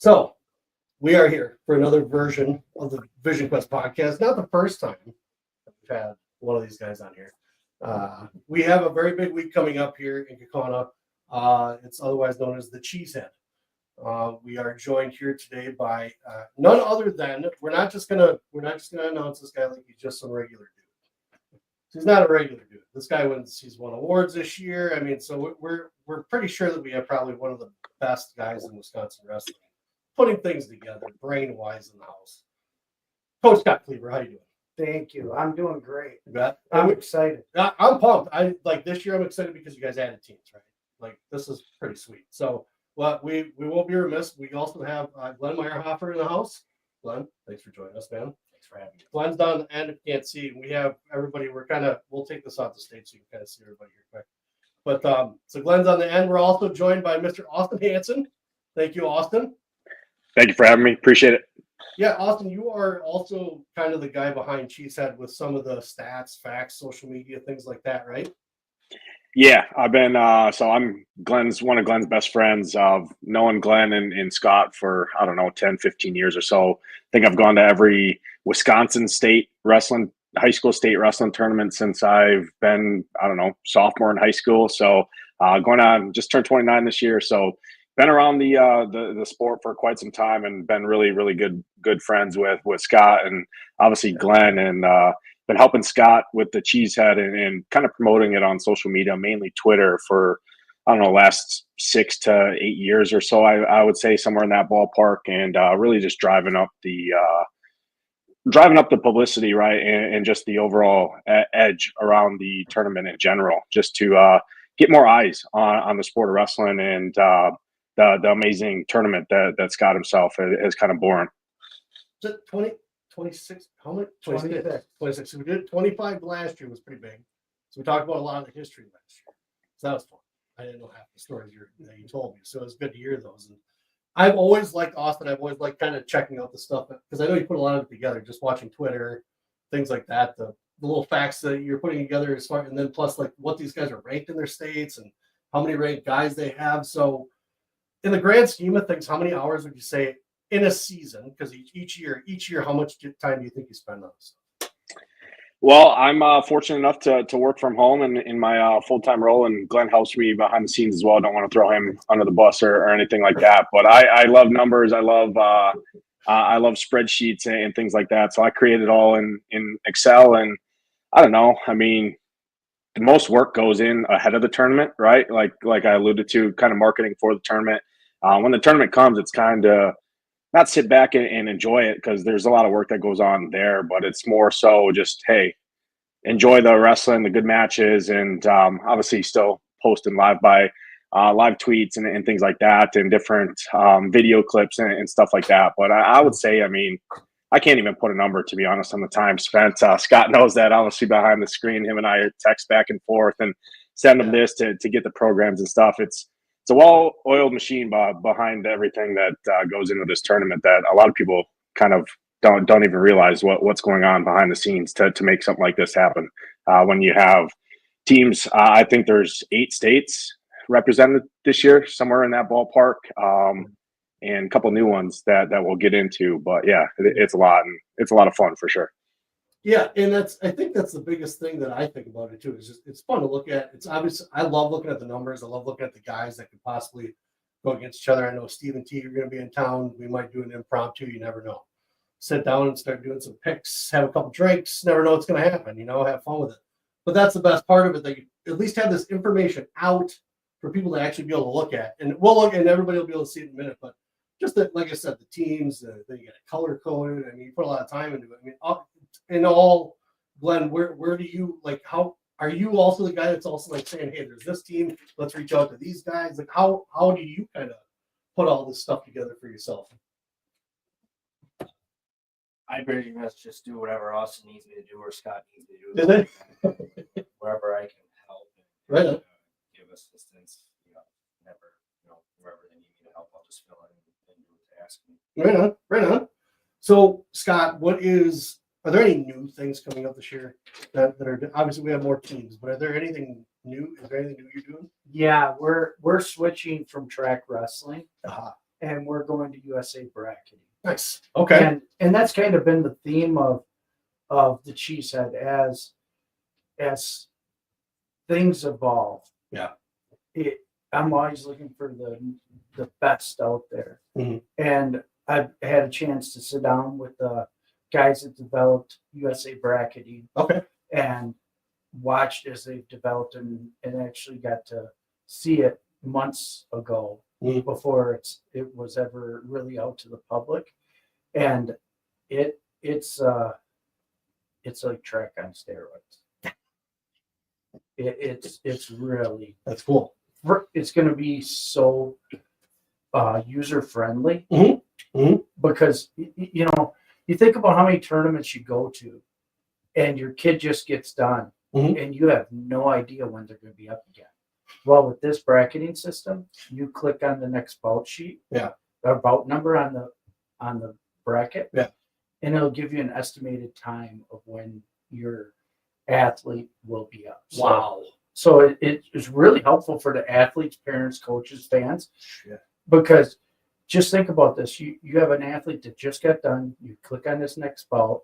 So we are here for another version of the Vision Quest podcast. Not the first time we've had one of these guys on here. We have a very big week coming up here in Kaukauna. It's otherwise known as the Cheesehead. We are joined here today by none other than we're not just gonna announce this guy like he's just some regular dude. He's not a regular dude. This guy he's won awards this year. I mean, so we're pretty sure that we have probably one of the best guys in Wisconsin wrestling, putting things together, brain wise in the house. Coach Scott Kluever, how you doing? Thank you. I'm doing great. You bet. I'm excited. I'm pumped. This year I'm excited because you guys added teams, right? Like this is pretty sweet. So we won't be remiss. We also have Glen Meyerhofer in the house. Glen, thanks for joining us, man. Thanks for having me. Glen's down the end if you can't see. We have everybody. We'll take this off the stage so you can kind of see everybody here quick. But so Glen's on the end. We're also joined by Mr. Austin Hanson. Thank you, Austin. Thank you for having me. Appreciate it. Yeah, Austin, you are also kind of the guy behind Cheesehead with some of the stats, facts, social media, things like that, right? Yeah, I've been so I'm one of Glen's best friends. Knowing Glen and Scott for, I don't know, 10, 15 years or so. I think I've gone to every Wisconsin high school state wrestling tournament since I've been, I don't know, sophomore in high school. So going on, just turned 29 this year. So been around the sport for quite some time and been really, really good friends with Scott and obviously Glen, and been helping Scott with the Cheesehead and kind of promoting it on social media, mainly Twitter, for, I don't know, last 6 to 8 years or so. I would say somewhere in that ballpark, and really just driving up the publicity, right, and just the overall edge around the tournament in general, just to get more eyes on the sport of wrestling and the amazing tournament that Scott himself has kind of born. Is it 26? How many? 26. So we did 25 last year was pretty big. So we talked about a lot of the history last year. So that was fun. I didn't know half the stories that you told me. So it was good to hear those. And I've always liked Austin. I've always liked kind of checking out the stuff because I know you put a lot of it together, just watching Twitter, things like that. The little facts that you're putting together as far, and then plus like what these guys are ranked in their states and how many ranked guys they have. So in the grand scheme of things, how many hours would you say in a season? Because each year, how much time do you think you spend on this? Well, I'm fortunate enough to work from home and in my full-time role, and Glen helps me behind the scenes as well. I don't want to throw him under the bus or anything like that, but I love numbers. I love spreadsheets and things like that. So I create it all in Excel, and I don't know. I mean, the most work goes in ahead of the tournament, right? Like I alluded to, kind of marketing for the tournament. When the tournament comes, it's kind of not sit back and enjoy it because there's a lot of work that goes on there, but it's more so just, hey, enjoy the wrestling, the good matches, and obviously still posting live tweets and things like that, and different video clips and stuff like that. But I would say, I mean, I can't even put a number, to be honest, on the time spent. Scott knows that, obviously, behind the screen. Him and I text back and forth and send him this to get the programs and stuff. It's a well-oiled machine behind everything that goes into this tournament that a lot of people kind of don't even realize what's going on behind the scenes to make something like this happen. When you have teams, I think there's 8 states represented this year, somewhere in that ballpark. And a couple new ones that we'll get into, but yeah, it's a lot, and it's a lot of fun for sure. Yeah, and I think that's the biggest thing that I think about it too. Is just it's fun to look at. It's obvious. I love looking at the numbers. I love looking at the guys that could possibly go against each other. I know Steve and T are going to be in town. We might do an impromptu. You never know. Sit down and start doing some picks. Have a couple drinks. Never know what's going to happen. Have fun with it. But that's the best part of it. That you at least have this information out for people to actually be able to look at, and we'll look, and everybody will be able to see it in a minute. But just that, like I said, the teams, then you get it color coded. I mean, you put a lot of time into it. I mean, in all, Glen, where do you how are you also the guy that's also like saying, hey, there's this team, let's reach out to these guys? Like, how do you kind of put all this stuff together for yourself? I pretty much just do whatever Austin needs me to do or Scott needs me to do. Wherever I can help and Right on. Give assistance, wherever they need me to help, I'll just fill in and do what they ask me. Right on. So, Scott, are there any new things coming up this year that are, obviously we have more teams, but are there anything new? Is there anything new you're doing? Yeah, we're switching from track wrestling. and we're going to USA bracketing. Nice. Okay. And that's kind of been the theme of the Cheesehead as things evolve. Yeah. I'm always looking for the best out there. Mhm. And I've had a chance to sit down with the guys that developed USA bracketing. Okay. And watched as they've developed and actually got to see it months ago before it was ever really out to the public. And it's like track on steroids. It's really, That's cool. it's going to be so user friendly because you think about how many tournaments you go to and your kid just gets done and you have no idea when they're going to be up again. Well, with this bracketing system, you click on the next bout sheet, or bout number on the bracket, and it'll give you an estimated time of when your athlete will be up. Wow. So it is really helpful for the athletes, parents, coaches, fans, because just think about this. You have an athlete that just got done. You click on this next bout.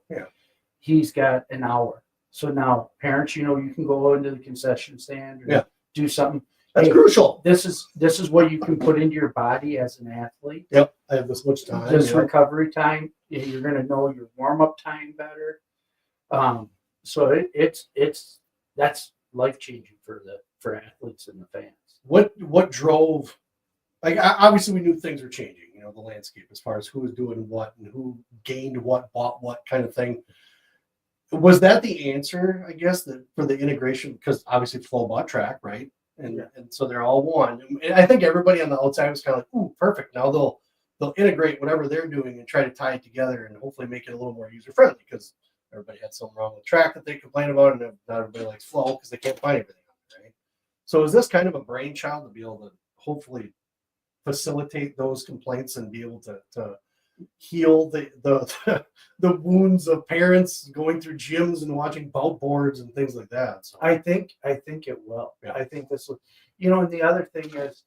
He's got an hour. So now parents, you can go into the concession stand or do something. That's crucial. This is what you can put into your body as an athlete. Yep. I have this much time. This recovery time. You're going to know your warm-up time better. So that's life-changing for athletes and the fans. What drove, obviously we knew things were changing, the landscape as far as who was doing what and who gained what, bought what kind of thing. Was that the answer, I guess, for the integration? Because obviously Flow bought track, right? And so they're all one. And I think everybody on the outside was kind of like, ooh, perfect. Now they'll integrate whatever they're doing and try to tie it together and hopefully make it a little more user-friendly, because everybody had something wrong with track that they complain about, and not everybody likes Flow because they can't find everything on it, right? So is this kind of a brainchild to be able to hopefully facilitate those complaints and be able to heal the wounds of parents going through gyms and watching bout boards and things like that? So I think it will. Yeah. I think this will, and the other thing is,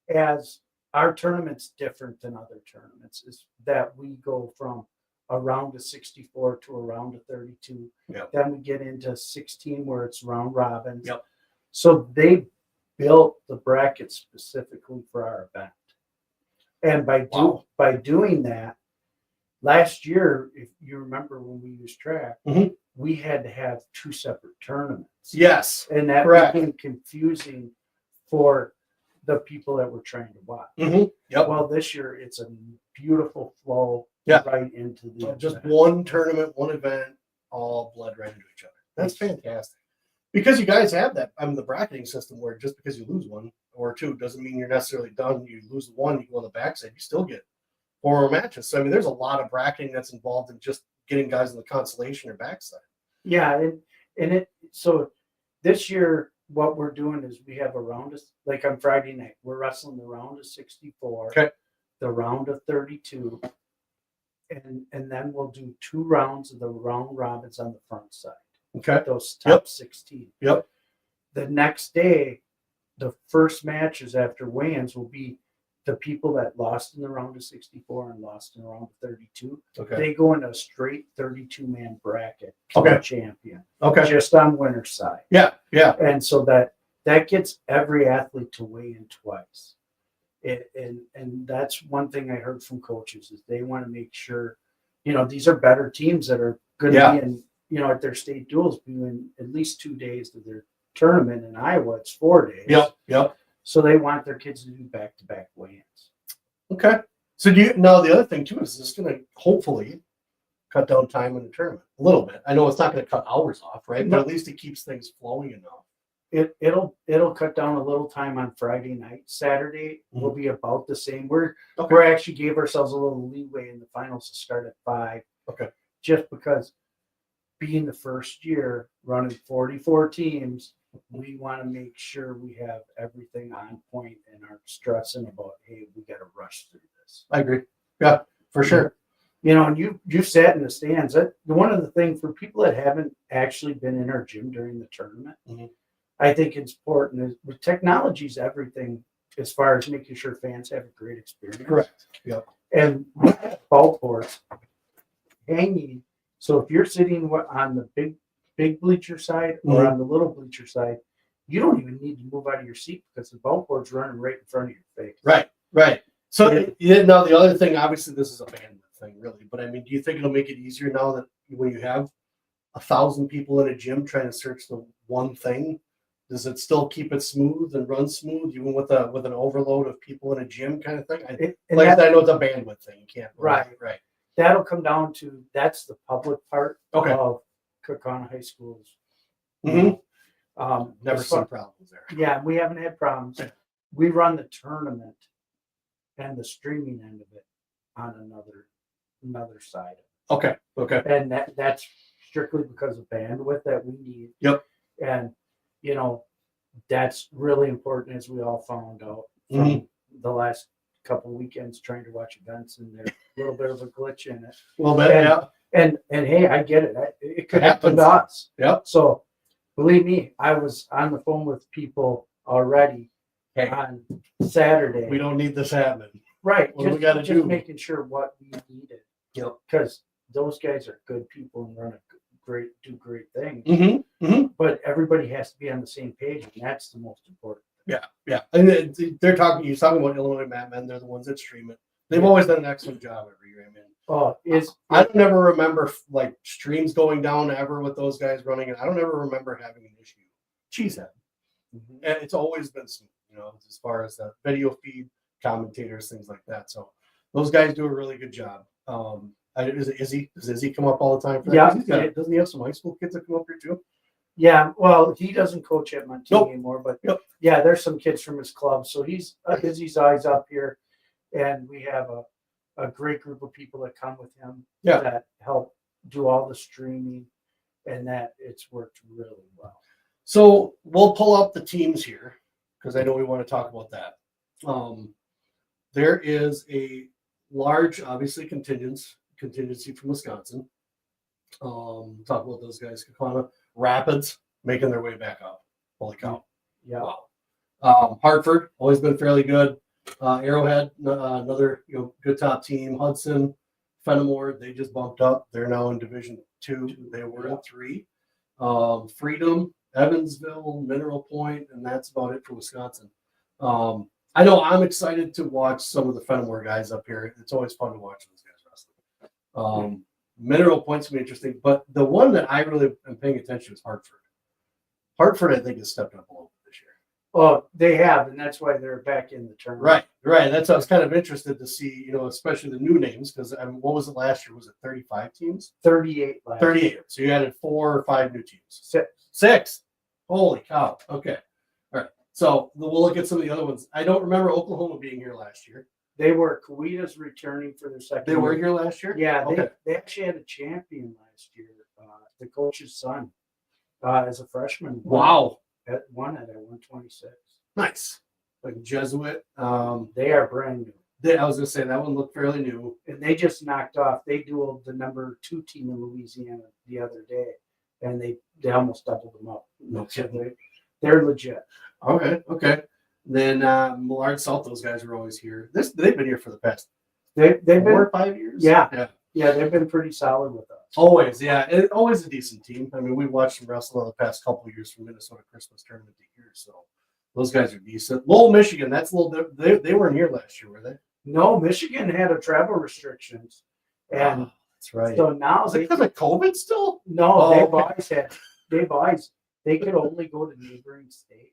as our tournament's different than other tournaments, is that we go from a round of 64 to a round of 32. Then we get into 16 where it's round robins. So they built the bracket specifically for our event. And by doing that, last year, if you remember when we used track, we had to have two separate tournaments. Yes. And that became confusing for the people that were trying to watch. Well, this year it's a beautiful flow right into the just event. one tournament, one event, all bled right into each other. That's fantastic. Because you guys have that, the bracketing system where just because you lose one or two doesn't mean you're necessarily done. You lose one, you go on the backside, you still get 4 more matches. So there's a lot of bracketing that's involved in just getting guys in the consolation or backside. So this year what we're doing is we have a round of, like on Friday night, we're wrestling the round of 64, the round of 32, and then we'll do 2 rounds of the round robins on the front side. Those top 16. The next day, the first matches after weigh-ins will be the people that lost in the round of 64 and lost in the round of 32. They go in a straight 32-man bracket to the champion. Just on winner's side. And so that gets every athlete to weigh in twice. And that's one thing I heard from coaches is they want to make sure, these are better teams that are going to be in, at their state duels, doing at least 2 days of their tournament. In Iowa, it's 4 days. So they want their kids to do back-to-back weigh-ins. So now the other thing too is this going to hopefully cut down time in the tournament a little bit. I know it's not going to cut hours off, right? But at least it keeps things flowing enough. It'll cut down a little time on Friday night. Saturday will be about the same. We're actually gave ourselves a little leeway in the finals to start at 5. Just because being the first year running 44 teams, we want to make sure we have everything on point and aren't stressing about, hey, we got to rush through this. I agree. Yeah, for sure. And you've sat in the stands. One of the things for people that haven't actually been in our gym during the tournament, I think it's important is with technology is everything as far as making sure fans have a great experience. Correct. Yep. And we have ball boards hanging. So if you're sitting on the big bleacher side or on the little bleacher side, you don't even need to move out of your seat because the ball board's running right in front of your face. Right. Right. So now the other thing, obviously, this is a bandwidth thing, really. But I mean, do you think it'll make it easier now that when you have 1,000 people in a gym trying to search the one thing? Does it still keep it smooth and run smooth, even with an overload of people in a gym kind of thing? I know it's a bandwidth thing. You can't. Right. That'll come down to that's the public part of Kaukauna High School's. Never seen problems there. Yeah, we haven't had problems. We run the tournament and the streaming end of it on another side. Okay. And that's strictly because of bandwidth that we need. Yep. And that's really important, as we all found out from the last couple of weekends trying to watch events, and there's a little bit of a glitch in it. A little bit, yeah. And hey, I get it. It could happen to us. Yep. So believe me, I was on the phone with people already on Saturday. We don't need this happening. Right. What do we got to do? Making sure what we needed. Yep. Because those guys are good people and do great things. But everybody has to be on the same page, and that's the most important. Yeah. And he's talking about Illinois Mat Men. They're the ones that stream it. They've always done an excellent job every year. I mean, I don't ever remember like streams going down ever with those guys running, and I don't ever remember having an issue. Cheesehead, and it's always been smooth, as far as the video feed, commentators, things like that. So those guys do a really good job. Does Izzy come up all the time for that? Yeah. Doesn't he have some high school kids that come up here too? Yeah, well, he doesn't coach at my team anymore, but yeah, there's some kids from his club. So Izzy's eyes up here, and we have a great group of people that come with him that help do all the streaming, and that it's worked really well. So we'll pull up the teams here because I know we want to talk about that. There is a large, obviously, contingency from Wisconsin. Talk about those guys. Kaukauna Rapids making their way back up. Holy cow. Yeah. Wow. Hartford, always been fairly good. Arrowhead, another good top team. Hudson, Fenimore, they just bumped up. They're now in Division 2. They were in 3. Freedom, Evansville, Mineral Point, and that's about it for Wisconsin. I know I'm excited to watch some of the Fenimore guys up here. It's always fun to watch those guys wrestling. Mineral Point's gonna be interesting, but the one that I really am paying attention to is Hartford. Hartford, I think, has stepped up a little bit this year. Oh, they have, and that's why they're back in the tournament. Right. That's what I was kind of interested to see, especially the new names, because what was it last year? Was it 35 teams? 38 last 38. year. So you added 4 or 5 new teams. 6. Holy cow. Okay. All right. So we'll look at some of the other ones. I don't remember Oklahoma being here last year. They were. Kawita's returning for their second They were here last year? Yeah, Okay. they actually had a champion last year. The coach's son, as a freshman. Wow. Won it at 126. Nice. Like Jesuit. They are brand new. I was going to say that one looked fairly new. And they just knocked off. They dueled the number 2 team in Louisiana the other day, and they almost doubled them up. No kidding. They're legit. Okay. Then Millard South, those guys were always here. They've been here for the past They've been 4 or 5 years. Yeah, they've been pretty solid with us. Always, yeah. Always a decent team. I mean, we watched them wrestle in the past couple of years from Minnesota Christmas tournament to here, so those guys are decent. Lowell, Michigan, that's a little bit. They weren't here last year, were they? No, Michigan had a travel restrictions, and that's right. So now is it because of COVID still? No, they could only go to neighboring states.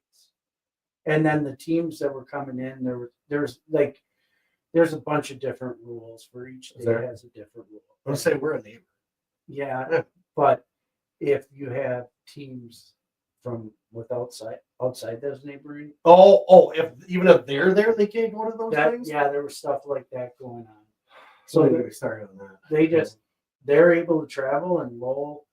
And then the teams that were coming in, there's a bunch of different rules for each state has a different rule. Let's say we're a neighbor. Yeah, but if you have teams from outside those neighboring. Even if they're there, they can't go to those things. Yeah, there was stuff like that going on. So we started on that. They're able to travel, and Lowell,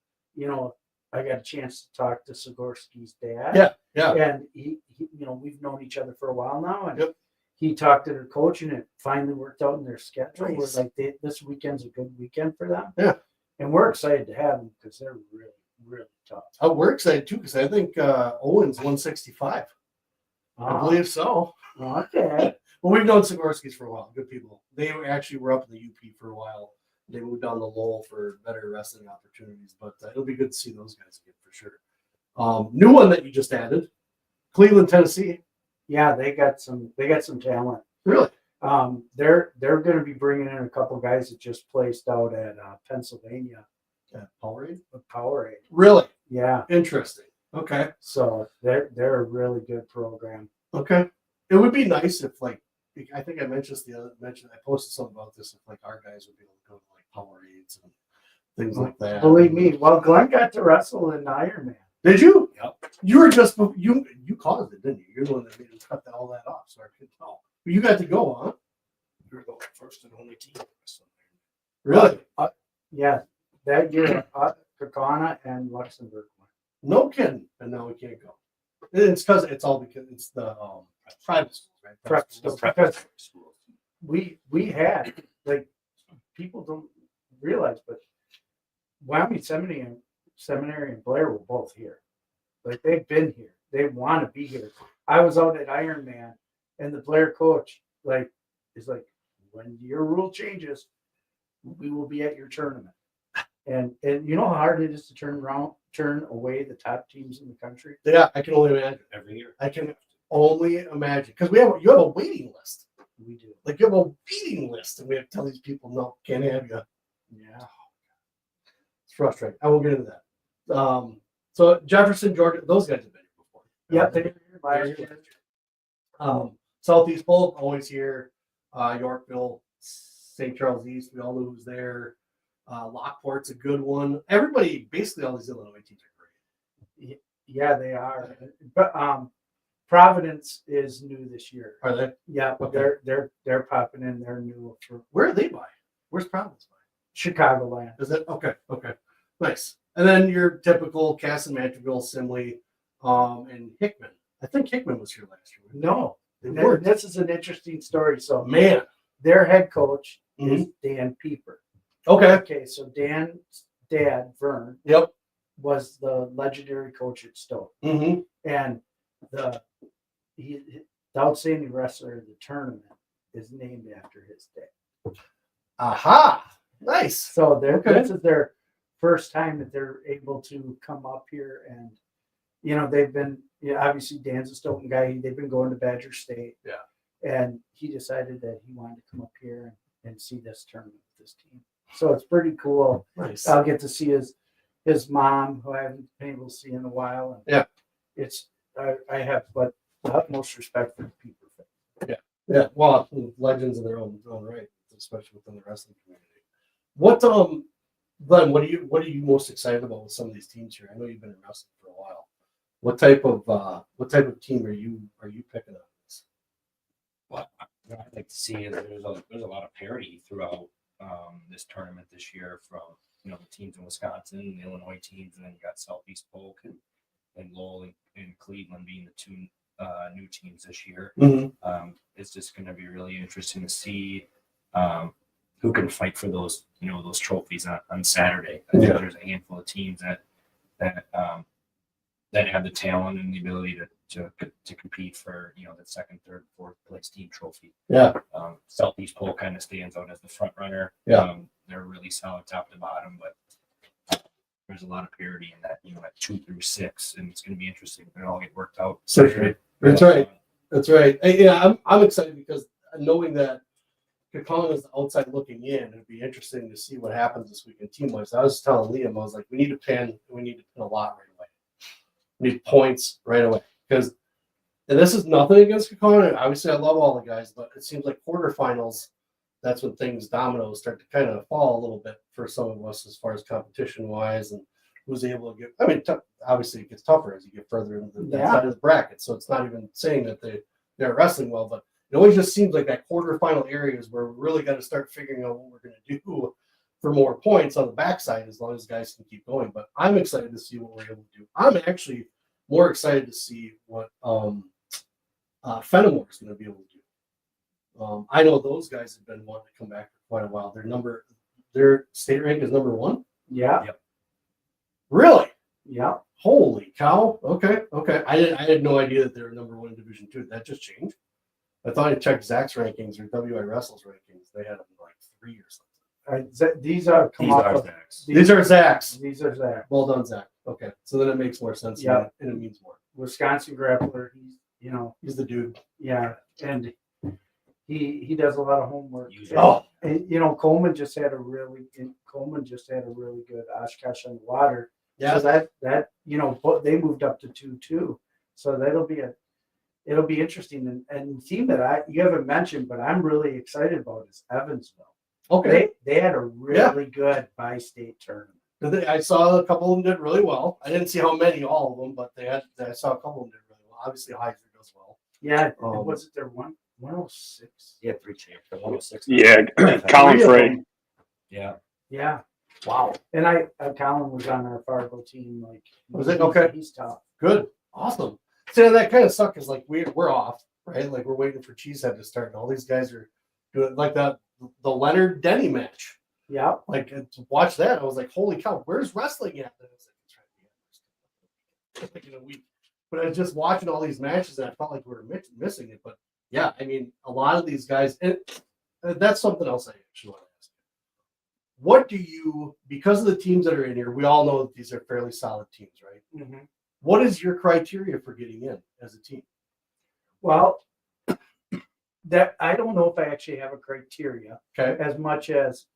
I got a chance to talk to Sigorski's dad. Yeah. And he we've known each other for a while now, and he talked to their coach, and it finally worked out in their schedule. Nice. Where this weekend's a good weekend for them. Yeah. And we're excited to have them because they're really, really tough. We're excited too because I think Owen's 165. I believe so. Okay. Well, we've known Sikorsky's for a while. Good people. They actually were up in the UP for a while. They moved down to Lowell for better wrestling opportunities, but it'll be good to see those guys again for sure. New one that you just added, Cleveland, Tennessee. Yeah, they got some talent. Really? They're going to be bringing in a couple guys that just placed out at Pennsylvania. Powerade? Powerade. Really? Yeah. Interesting. Okay. So they're a really good program. Okay. It would be nice if, like, I think I mentioned I posted something about this, if like our guys would be able to go to like Powerades and things like that. Believe me, well, Glen got to wrestle in Ironman. Did you? Yep. You were just you caused it, didn't you? You're the one that made us cut all that off, so I couldn't tell. But you got to go, huh? We were the first and only team. Really? Yeah, that year, Kakana and Luxembourg won. No kidding. And now we can't go. It's because it's the private schools, right? Prep schools. because we had, like, people don't realize, but Wyoming Seminary and Blair were both here. Like, they've been here. They want to be here. I was out at Ironman, and the Blair coach is like, when your rule changes, we will be at your tournament. And you know how hard it is to turn away the top teams in the country? Yeah, I can only imagine. Every year. I can only imagine. Because you have a waiting list. We do. Like, you have a waiting list, and we have to tell these people, no, can't have you. Yeah. It's frustrating. I won't get into that. So Jefferson, Georgia, those guys have been here before. Yep, they were here last year. Southeast Polk, always here. Yorkville, St. Charles East, we all know who's there. Lockport's a good one. Everybody, basically all these Illinois teams are great. Yeah, they are. But Providence is new this year. Are they? Yeah, Okay. they're popping in. They're new for Where are they by? Where's Providence by? Chicagoland. Is it? Okay. Nice. And then your typical Casson, Mantreville, Simley, and Hickman. I think Hickman was here last year. No, They and weren't. this is an interesting story. So Man. their head coach is Dan Pieper. Okay. Okay, so Dan's dad, Vern, Yep. was the legendary coach at Stowe. Mm-hmm. And the outstanding wrestler of the tournament is named after his dad. Aha. Nice. So Okay. this is their first time that they're able to come up here, and they've been obviously Dan's a Stoughton guy. They've been going to Badger State. Yeah. And he decided that he wanted to come up here and see this tournament with this team. So it's pretty cool. Nice. I'll get to see his mom, who I haven't been able to see in a while. And Yeah. It's I have but the utmost respect for the people. Yeah. Well, legends in their own right, especially within the wrestling community. What Glenn, what are you most excited about with some of these teams here? I know you've been in wrestling for a while. What type of team are you picking up? What I'd like to see is there's a lot of parity throughout this tournament this year, from the teams in Wisconsin, the Illinois teams, and then you got Southeast Polk and Lowell and Cleveland being the two new teams this year. Mm-hmm. It's just going to be really interesting to see who can fight for those those trophies on Saturday. I think there's a handful of teams that have the talent and the ability to compete for the second, third, fourth place team trophy. Yeah. Southeast Polk kind of stands out as the front runner. Yeah. They're really solid top to bottom, but there's a lot of parity in that at 2 through 6, and it's going to be interesting. They all get worked out. That's right. That's right. Yeah, I'm excited because knowing that Kakon is the outside looking in, it'd be interesting to see what happens this weekend team wise. I was telling Liam, I was like, we need to pin a lot right away. We need points right away. Because, and this is nothing against Kakon. Obviously, I love all the guys, but it seems like quarterfinals, that's when dominoes start to kind of fall a little bit for some of us as far as competition wise and who's able to get. I mean, obviously it gets tougher as you get further into the side of the bracket. So it's not even saying that they're wrestling well, but it always just seems like that quarterfinal areas where we really got to start figuring out what we're going to do for more points on the backside as long as guys can keep going. But I'm excited to see what we're able to do. I'm actually more excited to see what Fenimore is going to be able to do. I know those guys have been wanting to come back for quite a while. Their state rank is number 1. Yeah. Yep. Really? Yeah. Holy cow! Okay. I had no idea that they were number 1 division Division II. Did that just change? I thought I checked Zach's rankings or WI Wrestle's rankings. They had them like 3 or something. These are come These off are of- Zach's. These are Zach's. These are Zach. Well done, Zach. Okay, so then it makes more sense. Yeah. And it means more. Wisconsin grappler. He's the dude. Yeah, and he does a lot of homework. Usually. Oh. And, Coleman just had a really good Oshkosh on the water. Yeah. So that they moved up to 2-2. So it'll be interesting. And the team that you haven't mentioned, but I'm really excited about is Evansville. Okay. They had a really good bi-state tournament. I saw a couple of them did really well. I didn't see how many, all of them, but I saw a couple of them did really well. Obviously, Heiser does well. Yeah, was it their 106? Yeah, 3 champs. 106. Yeah, Colin Three of Frey. them. Yeah. Yeah. Wow. And Colin was on our Fargo team. Like, Was it? Okay. He's tough. Good. Awesome. So that kind of sucks because like we're off, right? Like we're waiting for Cheesehead to start, and all these guys are doing like the Leonard Denny match. Yeah. Like to watch that, I was like, holy cow, where's wrestling at? And I was like, in a week. But I was just watching all these matches, and I felt like we were missing it. But yeah, I mean, a lot of these guys, and that's something else I actually want to ask you. What do you, because of the teams that are in here, we all know that these are fairly solid teams, right? Mm-hmm. What is your criteria for getting in as a team? Well, that I don't know if I actually have a criteria Okay. as much as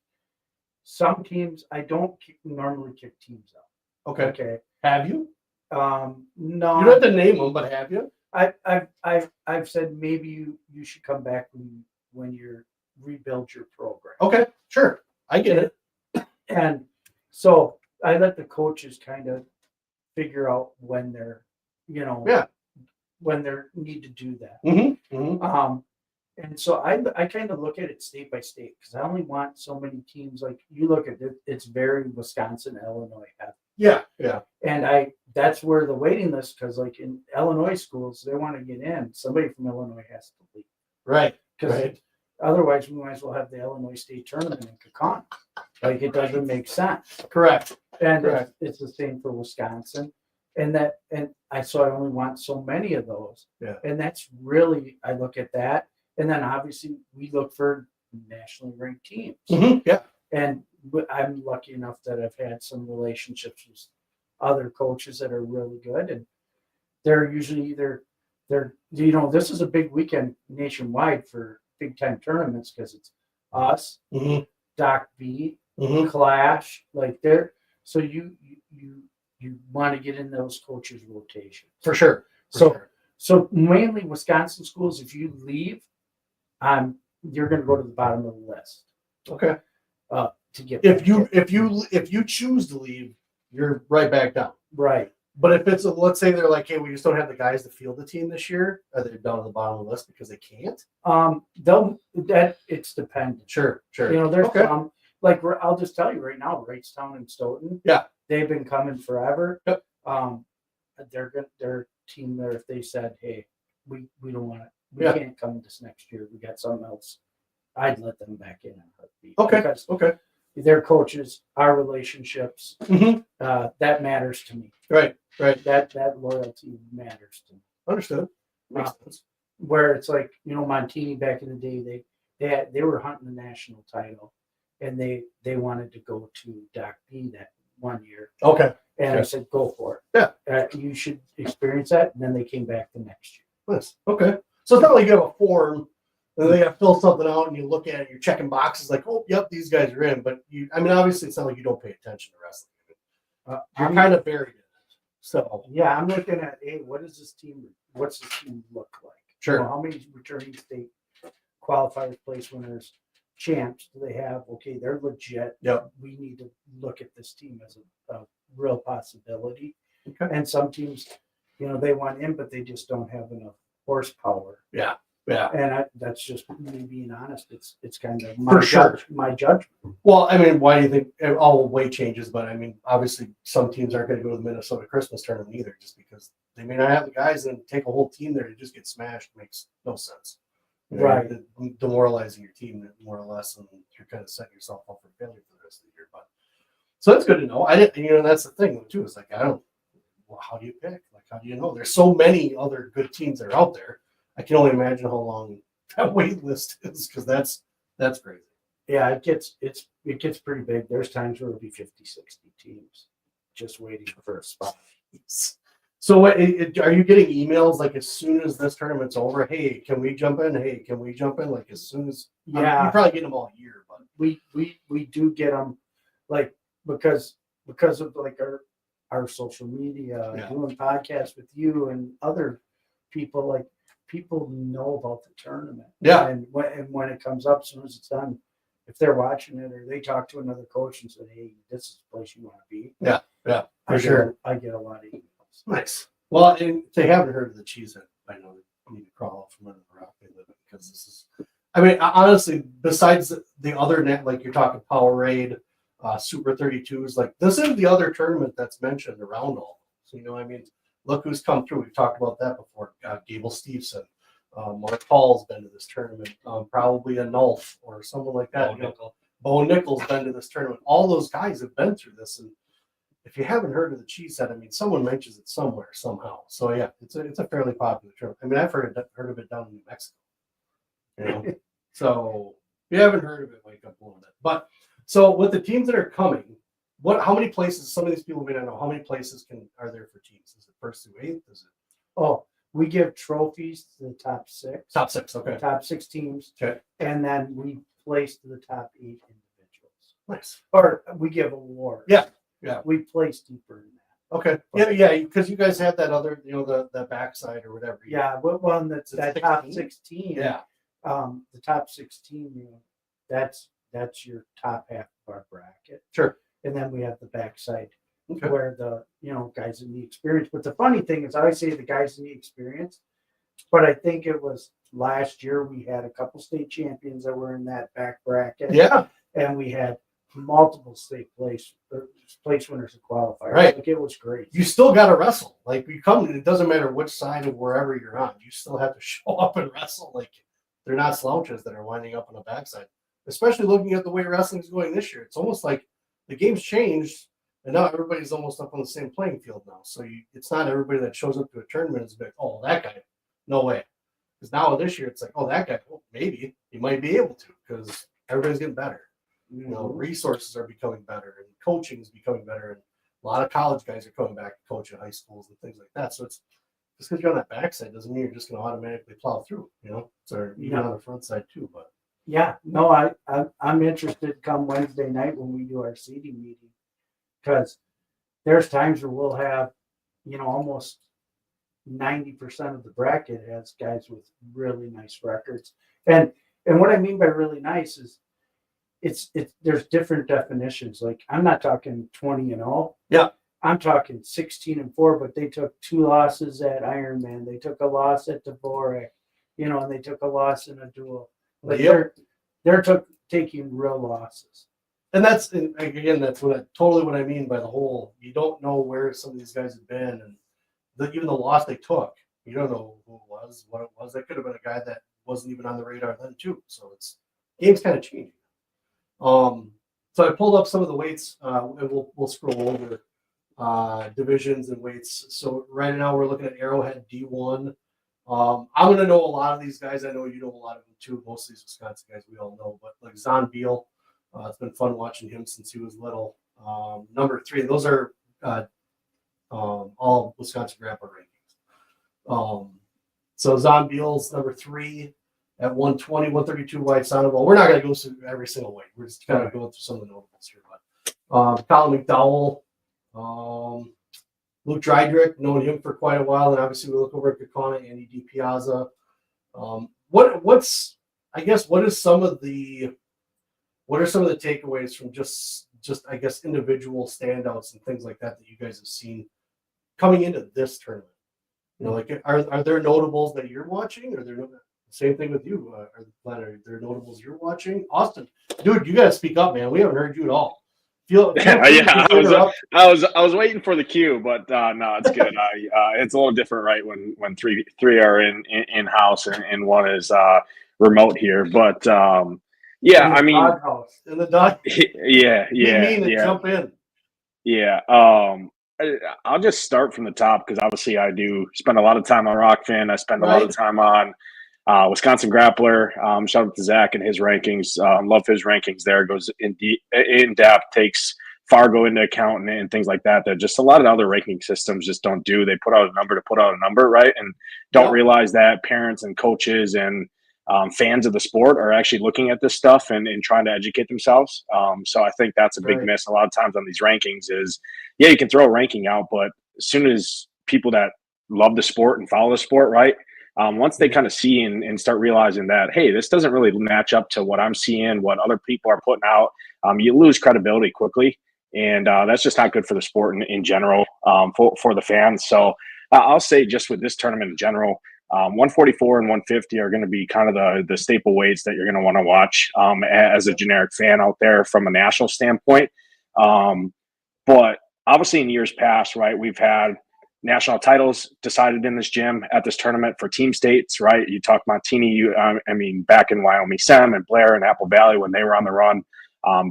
some teams I don't normally kick teams out. Okay. Okay. Have you? No. You don't have to name them, but have you? I've said maybe you should come back when you rebuild your program. Okay, sure. I get it. And so I let the coaches kind of figure out when they're, when they need to do that. Mm-hmm. Mm-hmm. And so I kind of look at it state by state because I only want so many teams. Like you look at it, it's very Wisconsin, Illinois heavy. Yeah, yeah. And that's where the waiting list, because like in Illinois schools, they want to get in. Somebody from Illinois has to leave. Right. Because Right. otherwise we might as well have the Illinois State Tournament in Kakon. Like it doesn't make sense. Correct. And Correct. it's the same for Wisconsin. And I only want so many of those. Yeah. And that's really, I look at that. And then obviously we look for nationally ranked teams. Mm-hmm. Yeah. And I'm lucky enough that I've had some relationships with other coaches that are really good. And they're usually this is a big weekend nationwide for big time tournaments because it's us, Mm-hmm. Doc B, Mm-hmm. Clash, like so you want to get in those coaches' rotations. For sure. So mainly Wisconsin schools, if you leave, you're going to go to the bottom of the list. Okay. To get If you choose to leave, you're right back down. right. But if it's let's say they're like, hey, we just don't have the guys to field the team this year, are they down at the bottom of the list because they can't? It's dependent. Sure. There's okay. some like I'll just tell you right now, Wrightstown and Stoughton. Yeah. They've been coming forever. Yep. Their team there. If they said, hey, we don't want it, we Yeah. can't come this next year. We got something else. I'd let them back in. Okay. Because Okay. their coaches, our relationships, Mm-hmm. that matters to me. Right. That loyalty matters to me. Understood. Makes sense. Where it's like, Montini back in the day, they were hunting the national title and they wanted to go to Doc B that one year. Okay. And I Okay. said, go for it. Yeah. You should experience that. And then they came back the next year. Nice. Okay. So it's not like you have a form and they got to fill something out and you look at it, you're checking boxes like, oh, yep, these guys are in. But obviously it's not like you don't pay attention to wrestling. You're kind of buried in it. So Yeah, I'm looking at, hey, what's this team look like? Sure. How many returning state qualifiers, place winners, champs do they have? Okay, they're legit. Yep. We need to look at this team as a real possibility. Okay. And some teams, they want in, but they just don't have enough horsepower. Yeah. And that's just me being honest. It's kind of For sure. my judgment. Well, why do you think all weight changes? But obviously some teams aren't going to go to the Minnesota Christmas tournament either, just because they may not have the guys and take a whole team there to just get smashed makes no sense. Right. You're demoralizing your team more or less, and you're kind of setting yourself up for failure for the rest of the year. But so that's good to know. I didn't. That's the thing too. It's like how do you pick? Like how do you know? There's so many other good teams that are out there. I can only imagine how long that wait list is because that's crazy. Yeah, it gets pretty big. There's times where it'll be 50, 60 teams just waiting for a spot. So are you getting emails like as soon as this tournament's over? Hey, can we jump in? Hey, can we jump in? Like as soon as you probably get them all year, but we do get them like because of like our social media, doing podcasts with you and other people. Like people know about the tournament, and when it comes up, as soon as it's done, if they're watching it or they talk to another coach and say, "Hey, this is the place you want to be," for sure. I get a lot of emails. Nice. Well, and if they haven't heard of the Cheesehead, I know they need to crawl out from under the rock they live in because this is. I mean, honestly, besides the other net, like you're talking Powerade, Super 32s, like this is the other tournament that's mentioned around all. So I mean, look who's come through. We've talked about that before. Gable Steveson, Mark Paul's been to this tournament. Probably a Nulf or someone like that. Bo Nickel's been to this tournament. All those guys have been through this, and if you haven't heard of the Cheesehead, I mean, someone mentions it somewhere somehow. So yeah, it's a fairly popular tournament. I mean, I've heard of it down in New Mexico. So if you haven't heard of it, wake up a little bit. But so with the teams that are coming, how many places? Some of these people may not know how many places are there for teams. Is it first through eighth? Is it? Oh, we give trophies to the top six. Top six, okay. Top six teams. Okay. And then we place to the top 8 individuals. Nice. Or we give awards. Yeah. We place deeper in that. Okay. Yeah, because you guys had that other, the backside or whatever. Yeah, well, that's that 16? top 16. Yeah. The top 16, that's your top half of our bracket. Sure. And then we have the backside Okay. where the guys that need experience. But the funny thing is, I always say the guys that need experience. But I think it was last year we had a couple state champions that were in that back bracket. Yeah. And we had multiple state place winners to qualify. Right. Like it was great. You still got to wrestle. Like you come, it doesn't matter which side of wherever you're on. You still have to show up and wrestle. Like they're not slouches that are winding up on the backside. Especially looking at the way wrestling is going this year, it's almost like the game's changed, and now everybody's almost up on the same playing field now. So it's not everybody that shows up to a tournament is like, oh, that guy, no way. Because now this year it's like, oh, that guy, well, maybe he might be able to because everybody's getting better. Resources are becoming better, and coaching is becoming better, and a lot of college guys are coming back to coach at high schools and things like that. So it's just because you're on that backside doesn't mean you're just going to automatically plow through. So even on the front side too. But yeah, no, I'm interested come Wednesday night when we do our seating meeting, because there's times where we'll have, almost 90% of the bracket has guys with really nice records, and what I mean by really nice is it's there's different definitions. Like I'm not talking 20-0. Yeah. I'm talking 16-4, but they took 2 losses at Ironman. They took a loss at Dvorak, and they took a loss in a duel. Like they're taking real losses. And that's totally what I mean by the whole. You don't know where some of these guys have been, and even the loss they took, you don't know who it was, what it was. That could have been a guy that wasn't even on the radar then too. So game's kind of changing. So I pulled up some of the weights, and we'll scroll over divisions and weights. So right now we're looking at Arrowhead D1. I'm going to know a lot of these guys. I know you know a lot of them too. Most of these Wisconsin guys we all know, but like Zon Beal, it's been fun watching him since he was little. Number 3, those are all Wisconsin Grapple rankings. So Zon Beal's number 3 at 120, 132 wide soundable. We're not going to go through every single weight. We're just kind of going through some of the notables here. But Colin McDowell, Luke Drydrick, known him for quite a while, and obviously we look over at Kakana, Andy DiPiazza. What are some of the takeaways from just I guess individual standouts and things like that you guys have seen coming into this tournament? Like are there notables that you're watching? Or there same thing with you, Glen, are there notables you're watching? Austin, dude, you gotta speak up, man. We haven't heard you at all. I was waiting for the cue, but no, it's good. It's a little different, right? When three are in house and one is remote here, but yeah, I mean, in the dog. yeah. Jump in. Yeah. I'll just start from the top because obviously I do spend a lot of time on Rockfin. I spend a lot of time on Wisconsin Grappler. Shout out to Zach and his rankings. Love his rankings there. Goes in depth, takes Fargo into account and things like that. That just a lot of other ranking systems just don't do. They put out a number to put out a number, right? And don't realize that parents and coaches and fans of the sport are actually looking at this stuff and trying to educate themselves. So I think that's a big miss a lot of times on these rankings is, yeah, you can throw a ranking out, but as soon as people that love the sport and follow the sport, right, once they kind of see and start realizing that, hey, this doesn't really match up to what I'm seeing, what other people are putting out, you lose credibility quickly. And that's just not good for the sport in general for the fans. So I'll say just with this tournament in general, 144 and 150 are going to be kind of the staple weights that you're going to want to watch as a generic fan out there from a national standpoint. But obviously in years past, right, we've had national titles decided in this gym at this tournament for team states, right? You talk Montini, I mean, back in Wyoming, Sem and Blair and Apple Valley when they were on the run.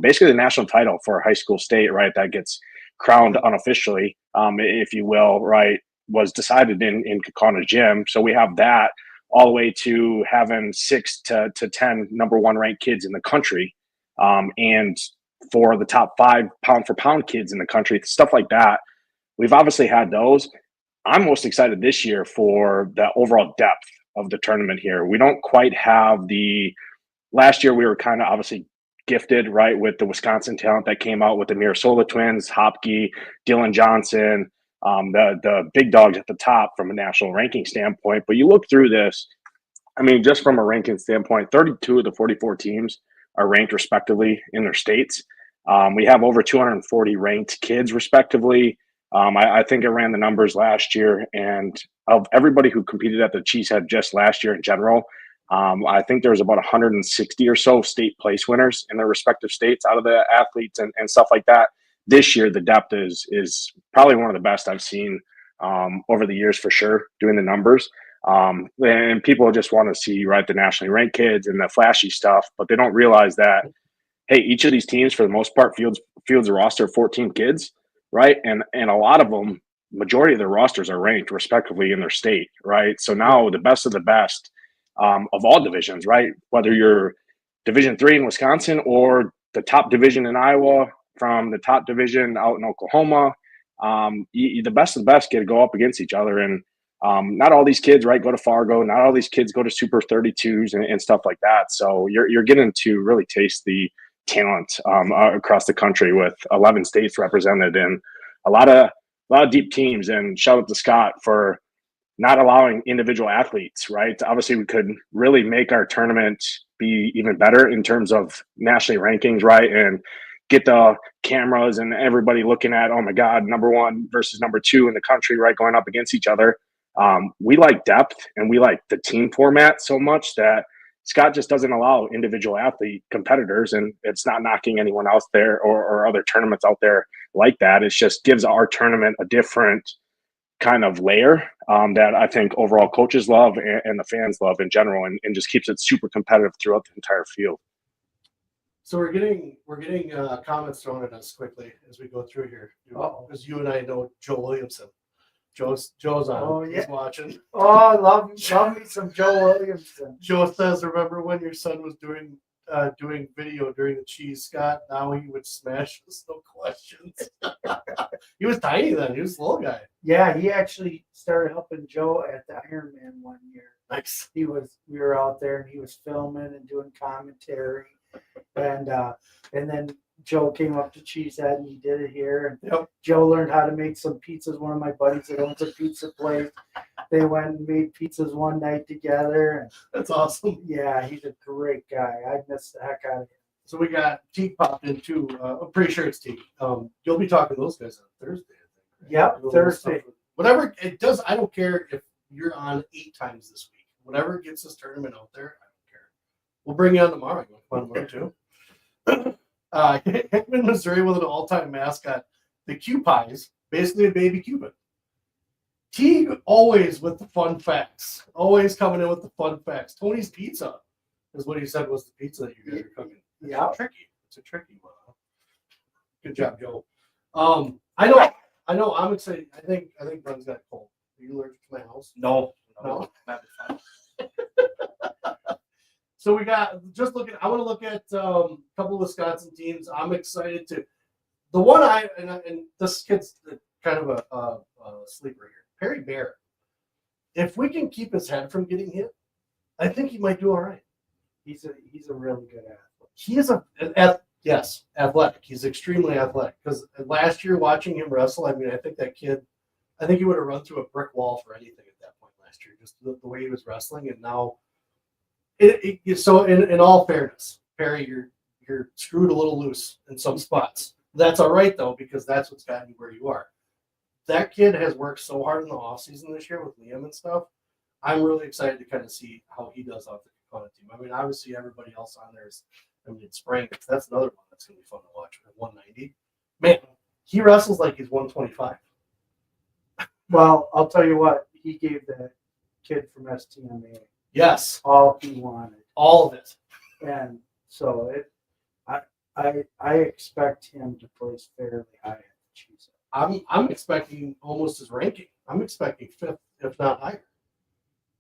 Basically the national title for a high school state, right, that gets crowned unofficially, if you will, right, was decided in Kaukauna gym. So we have that all the way to having 6 to 10 number one ranked kids in the country. And for the top 5 pound for pound kids in the country, stuff like that. We've obviously had those. I'm most excited this year for the overall depth of the tournament here. We don't quite have last year we were kind of obviously gifted, right, with the Wisconsin talent that came out with the Mirasola twins, Hopke, Dylan Johnson, the big dogs at the top from a national ranking standpoint. But you look through this, I mean, just from a ranking standpoint, 32 of the 44 teams are ranked respectively in their states. We have over 240 ranked kids respectively. I think I ran the numbers last year, and of everybody who competed at the Cheesehead just last year in general, I think there was about 160 or so state place winners in their respective states out of the athletes and stuff like that. This year, the depth is probably one of the best I've seen over the years for sure, doing the numbers. And people just want to see, right, the nationally ranked kids and the flashy stuff, but they don't realize that, hey, each of these teams, for the most part, fields a roster of 14 kids, right? And a lot of them, majority of their rosters are ranked respectively in their state, right? So now the best of the best of all divisions, right? Whether you're Division III in Wisconsin or the top division in Iowa from the top division out in Oklahoma, the best of the best get to go up against each other. And not all these kids, right, go to Fargo. Not all these kids go to Super 32s and stuff like that. So you're getting to really taste the talent across the country with 11 states represented and a lot of deep teams. And shout out to Scott for not allowing individual athletes, right? Obviously, we could really make our tournament be even better in terms of nationally rankings, right? And get the cameras and everybody looking at, oh my God, number 1 versus number 2 in the country, right? Going up against each other. We like depth and we like the team format so much that Scott just doesn't allow individual athlete competitors, and it's not knocking anyone else there or other tournaments out there like that. It just gives our tournament a different kind of layer that I think overall coaches love and the fans love in general, and just keeps it super competitive throughout the entire field. So we're getting comments thrown at us quickly as we go through here, because you and I know Joe Williamson. Joe's on. Oh, yeah. He's watching. Oh, I love me some Joe Williamson. Joe says, remember when your son was doing video during the cheese, Scott? Now he would smash us, no questions. He was tiny then. He was a little guy. Yeah, he actually started helping Joe at the Ironman one year. Nice. We were out there and he was filming and doing commentary, and then Joe came up to Cheesehead and he did it here. And Joe learned how to make some pizzas. One of my buddies that owns a pizza place, they went and made pizzas one night together. And that's awesome. Yeah, he's a great guy. I miss the heck out of him. So we got Teague popped in too. I'm pretty sure it's Teague. You'll be talking to those guys on Thursday, I think. Right? Yep, Thursday. Whatever it does, I don't care if you're on 8 times this week. Whatever gets this tournament out there, I don't care. We'll bring you on tomorrow. You want to fun too? Hickman, Missouri, with an all-time mascot, the Q Pies, basically a baby Cuban. Teague always with the fun facts, always coming in with the fun facts. Tony's Pizza is what he said was the pizza that you guys are cooking. Yeah, tricky. It's a tricky one. Huh? Good job, Joe. I know I know. I'm excited. I think Glen's got cold. Are you allergic to my house? No. That'd be fine. So we got I want to look at a couple of Wisconsin teams. I'm excited to. The one and this kid's kind of a sleeper here. Perry Bear. If we can keep his head from getting hit, I think he might do all right. He's a really good athlete. He is athletic. He's extremely athletic. Because last year watching him wrestle, I mean, I think he would have run through a brick wall for anything at that point last year, just the way he was wrestling. And now, so in all fairness, Perry, you're screwed a little loose in some spots. That's all right though, because that's what's gotten you where you are. That kid has worked so hard in the offseason this year with Liam and stuff. I'm really excited to kind of see how he does off the Kakona team. I mean, obviously everybody else on there is, it's Spring. That's another one that's going to be fun to watch at 190. Man, he wrestles like he's 125. Well, I'll tell you what, he gave that kid from STMA Yes. all he wanted. All of it. And so I expect him to place fairly high at the Cheesehead. I'm expecting almost his ranking. I'm expecting 5th, if not higher.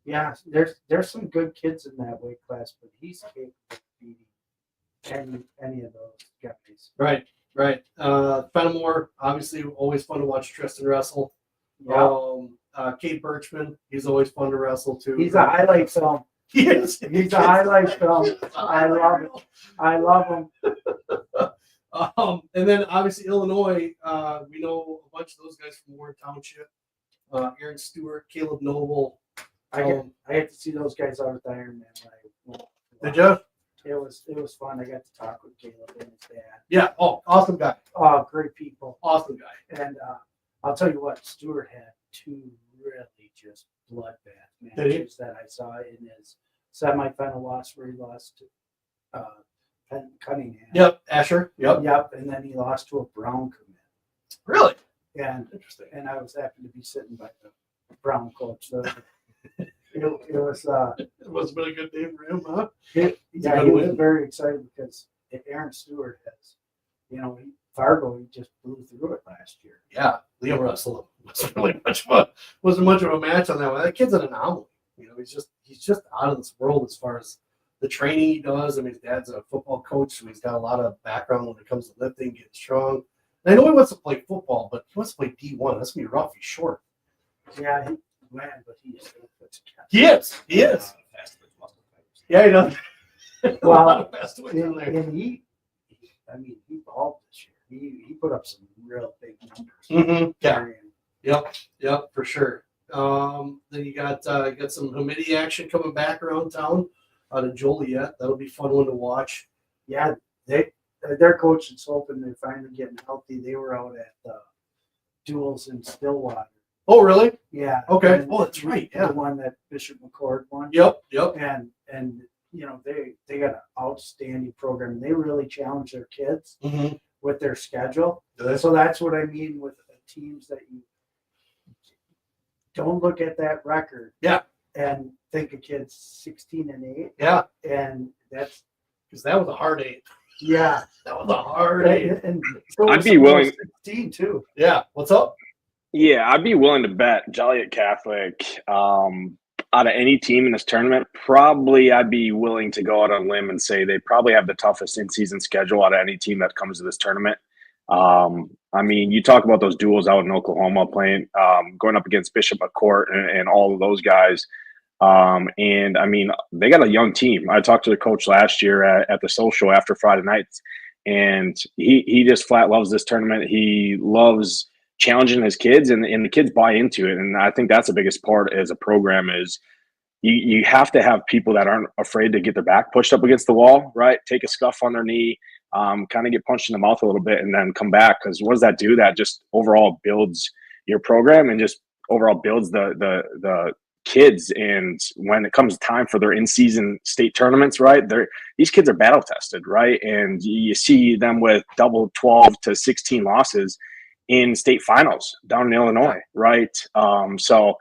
Yeah, there's some good kids in that weight class, but he's capable of beating any of those guys. Right. Fenimore, obviously, always fun to watch Tristan wrestle. Yeah. Kate Birchman, he's always fun to wrestle too. He's a highlight film. He is. He's a highlight film. I love it. I love him. And then obviously Illinois, we know a bunch of those guys from Warren Township. Aaron Stewart, Caleb Noble. I had to see those guys out at the Ironman. Did you? It was fun. I got to talk with Caleb and his dad. Yeah. Oh, awesome guy. Oh, great people. Awesome guy. And I'll tell you what, Stewart had 2 really just bloodbath matches that I saw in his semifinal loss where he lost to Cunningham. Yep. Asher. Yep. And then he lost to a Brown commit. Really? And Interesting. And I was happy to be sitting by the Brown coach. So it was. It must have been a good day for him, huh? He was very excited because Aaron Stewart has, Fargo, he just blew through it last year. Yeah, Liam Russell wasn't much of a match on that one. That kid's an anomaly. He's just out of this world as far as the training he does. I mean, his dad's a football coach, so he's got a lot of background when it comes to lifting, getting strong. And I know he wants to play football, but he wants to play D1. That's gonna be rough. He's short. Yeah, but he is. He is. Yeah, he does. Well, and he balled this year. He put up some real big numbers. Mm-hmm. Yeah. Yep, for sure. Then you got some humidity action coming back around town out of Joliet. That'll be a fun one to watch. Yeah, their coach is hoping they're finally getting healthy. They were out at the duels in Stillwater. Oh, really? Yeah. Okay. That's right. Yeah. The one that Bishop McCord won. Yep. And they got an outstanding program. They really challenge their kids with their schedule. Good. So that's what I mean with teams that you don't look at that record. Yeah. And think a kid's 16-8. Yeah. And that's because that was a hard 8. Yeah. That was a hard 8. And so I'd be willing 16 too. Yeah. What's up? Yeah, I'd be willing to bet Joliet Catholic out of any team in this tournament. Probably I'd be willing to go out on a limb and say they probably have the toughest in-season schedule out of any team that comes to this tournament. I mean, you talk about those duels out in Oklahoma playing, going up against Bishop McCourt and all of those guys. And I mean, they got a young team. I talked to the coach last year at the social after Friday nights, and he just flat loves this tournament. He loves challenging his kids, and the kids buy into it. And I think that's the biggest part as a program is you have to have people that aren't afraid to get their back pushed up against the wall, right? Take a scuff on their knee, kind of get punched in the mouth a little bit and then come back. Because what does that do? That just overall builds your program and just overall builds the kids. And when it comes time for their in-season state tournaments, right, these kids are battle tested, right? And you see them with double 12 to 16 losses in state finals down in Illinois, right? So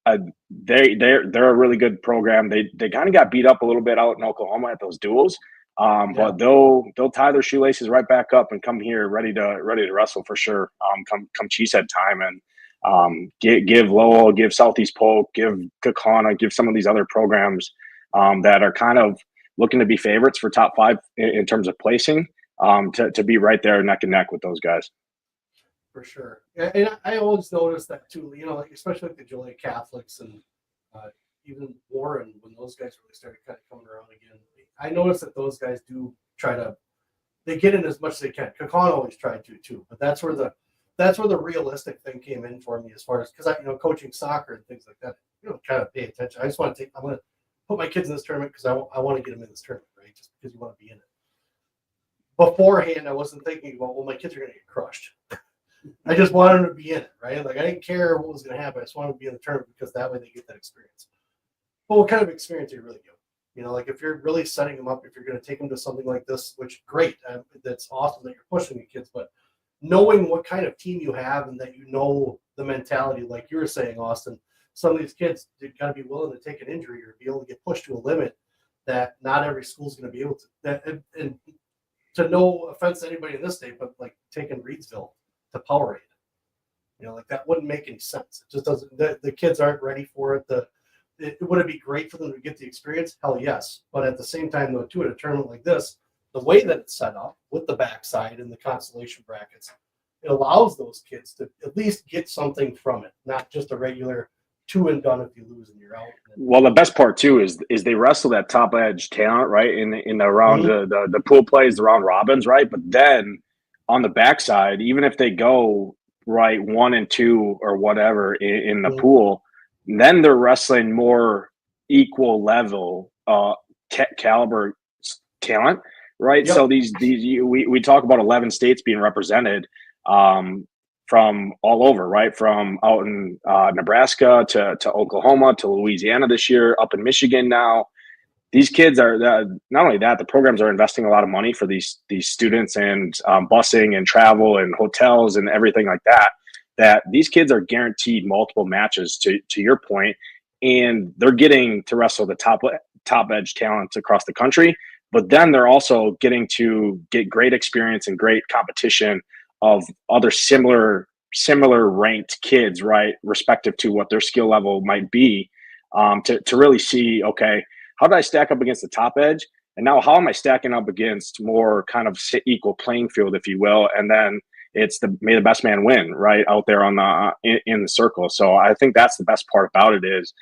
they're a really good program. They kind of got beat up a little bit out in Oklahoma at those duels, But they'll tie their shoelaces right back up and come here ready to wrestle for sure. Come Cheesehead time, and give Lowell, give Southeast Polk, give Kakana, give some of these other programs that are kind of looking to be favorites for top 5 in terms of placing, to be right there neck and neck with those guys. For sure. And I always notice that too, like, especially like the Joliet Catholics and even Warren, when those guys really started kind of coming around again. I noticed that those guys do they get in as much as they can. Kakan always tried to too, but that's where the realistic thing came in for me, as far as, because coaching soccer and things like that, kind of pay attention. I'm going to put my kids in this tournament because I want to get them in this tournament, right? Just because you want to be in it. Beforehand, I wasn't thinking about, well, my kids are going to get crushed. I just wanted them to be in it, right? Like, I didn't care what was going to happen. I just wanted to be in the tournament because that way they get that experience. But what kind of experience are you really giving? Like, if you're really setting them up, if you're going to take them to something like this, which great, that's awesome that you're pushing the kids, but knowing what kind of team you have and that the mentality, like you were saying, Austin, some of these kids got to be willing to take an injury or be able to get pushed to a limit that not every school's going to be able to. And to no offense to anybody in this state, but like taking Reedsville to Powerade, like that wouldn't make any sense. It just doesn't. The kids aren't ready for it. Would it be great for them to get the experience? Hell yes. But at the same time, though, too, at a tournament like this, the way that it's set up with the backside and the consolation brackets, it allows those kids to at least get something from it, not just a regular 2 and done if you lose and you're out. Well, the best part too is they wrestle that top edge talent, right? In the round, the pool plays, the round robins, right? But then on the backside, even if they go right 1 and 2 or whatever in the pool, then they're wrestling more equal level caliber talent, right? Yep. So these we talk about 11 states being represented from all over, right? From out in Nebraska to Oklahoma to Louisiana this year, up in Michigan now. These kids are not only that, the programs are investing a lot of money for these students and busing and travel and hotels and everything like that. That these kids are guaranteed multiple matches, to your point, and they're getting to wrestle the top edge talents across the country. But then they're also getting to get great experience and great competition of other similar ranked kids, right, respective to what their skill level might be, to really see, okay, how did I stack up against the top edge? And now how am I stacking up against more kind of equal playing field, if you will? And then it's may the best man win, right, out there on in the circle. So I think that's the best part about it is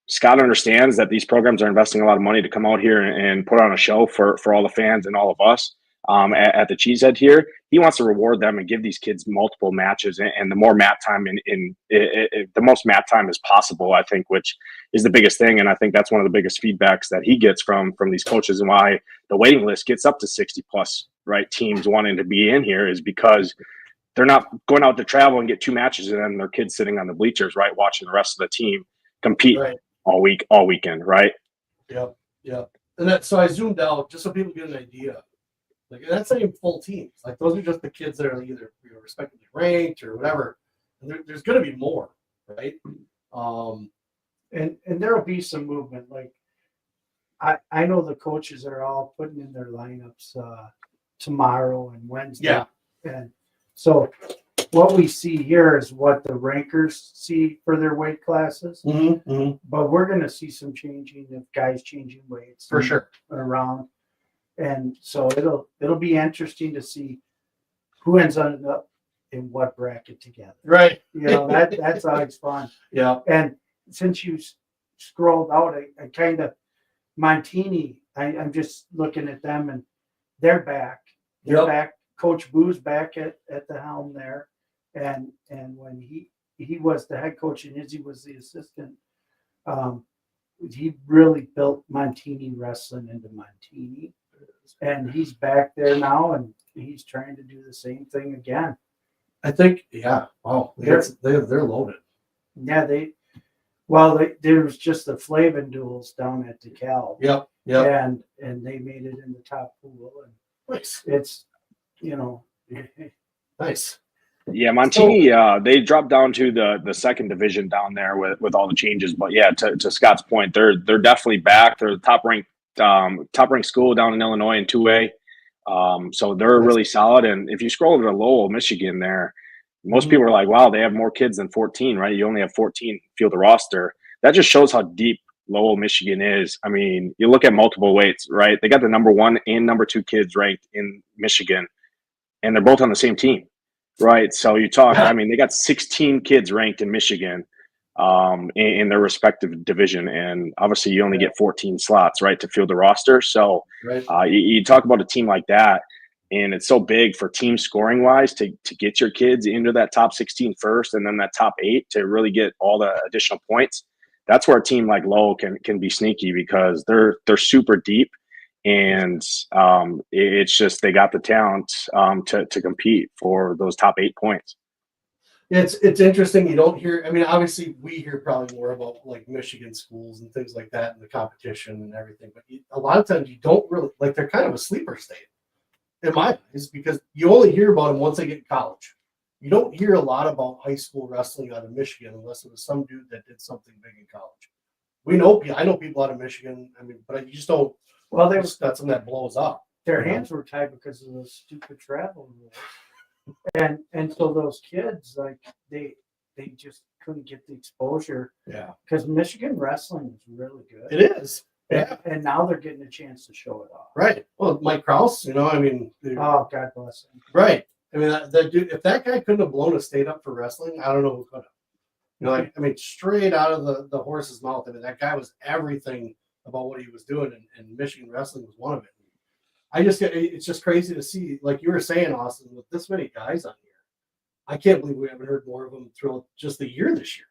Scott understands that these programs are investing a lot of money to come out here and put on a show for all the fans and all of us at the Cheesehead here. He wants to reward them and give these kids multiple matches and the more mat time the most mat time as possible, I think, which is the biggest thing. And I think that's one of the biggest feedbacks that he gets from these coaches, and why the waiting list gets up to 60 plus, right, teams wanting to be in here, is because they're not going out to travel and get 2 matches and then their kids sitting on the bleachers, right, watching the rest of the team compete all weekend, right? Yep. And so I zoomed out just so people get an idea. Like, that's not even full teams. Like, those are just the kids that are either respectively ranked or whatever. And there's going to be more, right? And there'll be some movement. Like, I know the coaches are all putting in their lineups tomorrow and Wednesday. Yeah. And so what we see here is what the rankers see for their weight classes. But we're going to see some changing of guys changing weights for sure around. And so it'll be interesting to see who ends up in what bracket together. Right. That's always fun. Yeah. And since you scrolled out, I kind of Montini, I'm just looking at them and they're back. They're back. Coach Boo's back at the helm there. And when he was the head coach and Izzy was the assistant, he really built Montini wrestling into Montini. And he's back there now, and he's trying to do the same thing again. I think, wow, they're loaded. Yeah, there was just the Flavin duels down at DeKalb. Yep. And they made it in the top pool, and nice. It's nice. Yeah, Montini, they dropped down to the second division down there with all the changes. But yeah, to Scott's point, they're definitely back. They're the top ranked top ranked school down in Illinois in 2A. So they're really solid. And if you scroll over to Lowell, Michigan, there, most people are like, wow, they have more kids than 14, right? You only have 14 field the roster. That just shows how deep Lowell, Michigan is. I mean, you look at multiple weights, right? They got the number 1 and number 2 kids ranked in Michigan, and they're both on the same team, right? So you talk, I mean, they got 16 kids ranked in Michigan in their respective division. And obviously you only get 14 slots, right, to field the roster. So you talk about a team like that, and it's so big for team scoring wise to get your kids into that top 16 first, and then that top 8 to really get all the additional points. That's where a team like Lowell can be sneaky, because they're super deep, and it's just they got the talent to compete for those top 8 points. It's interesting. You don't hear. I mean, obviously, we hear probably more about like Michigan schools and things like that, and the competition and everything. But a lot of times, you don't really like. They're kind of a sleeper state, in my eyes, because you only hear about them once they get in college. You don't hear a lot about high school wrestling out of Michigan unless it was some dude that did something big in college. I know people out of Michigan. I mean, but you just don't. Well, they just got something that blows up. Their hands were tied because of the stupid travel rules. And so those kids, like, they just couldn't get the exposure. Yeah. Because Michigan wrestling is really good. It is. Yeah. And now they're getting a chance to show it off. Right. Well, Mike Krause, I mean. Oh, God bless him. Right. I mean, that dude, if that guy couldn't have blown a state up for wrestling, I don't know who could have. I mean, straight out of the horse's mouth. I mean, that guy was everything about what he was doing, and Michigan wrestling was one of it. It's just crazy to see, like you were saying, Austin, with this many guys on here. I can't believe we haven't heard more of them throughout just the year this year.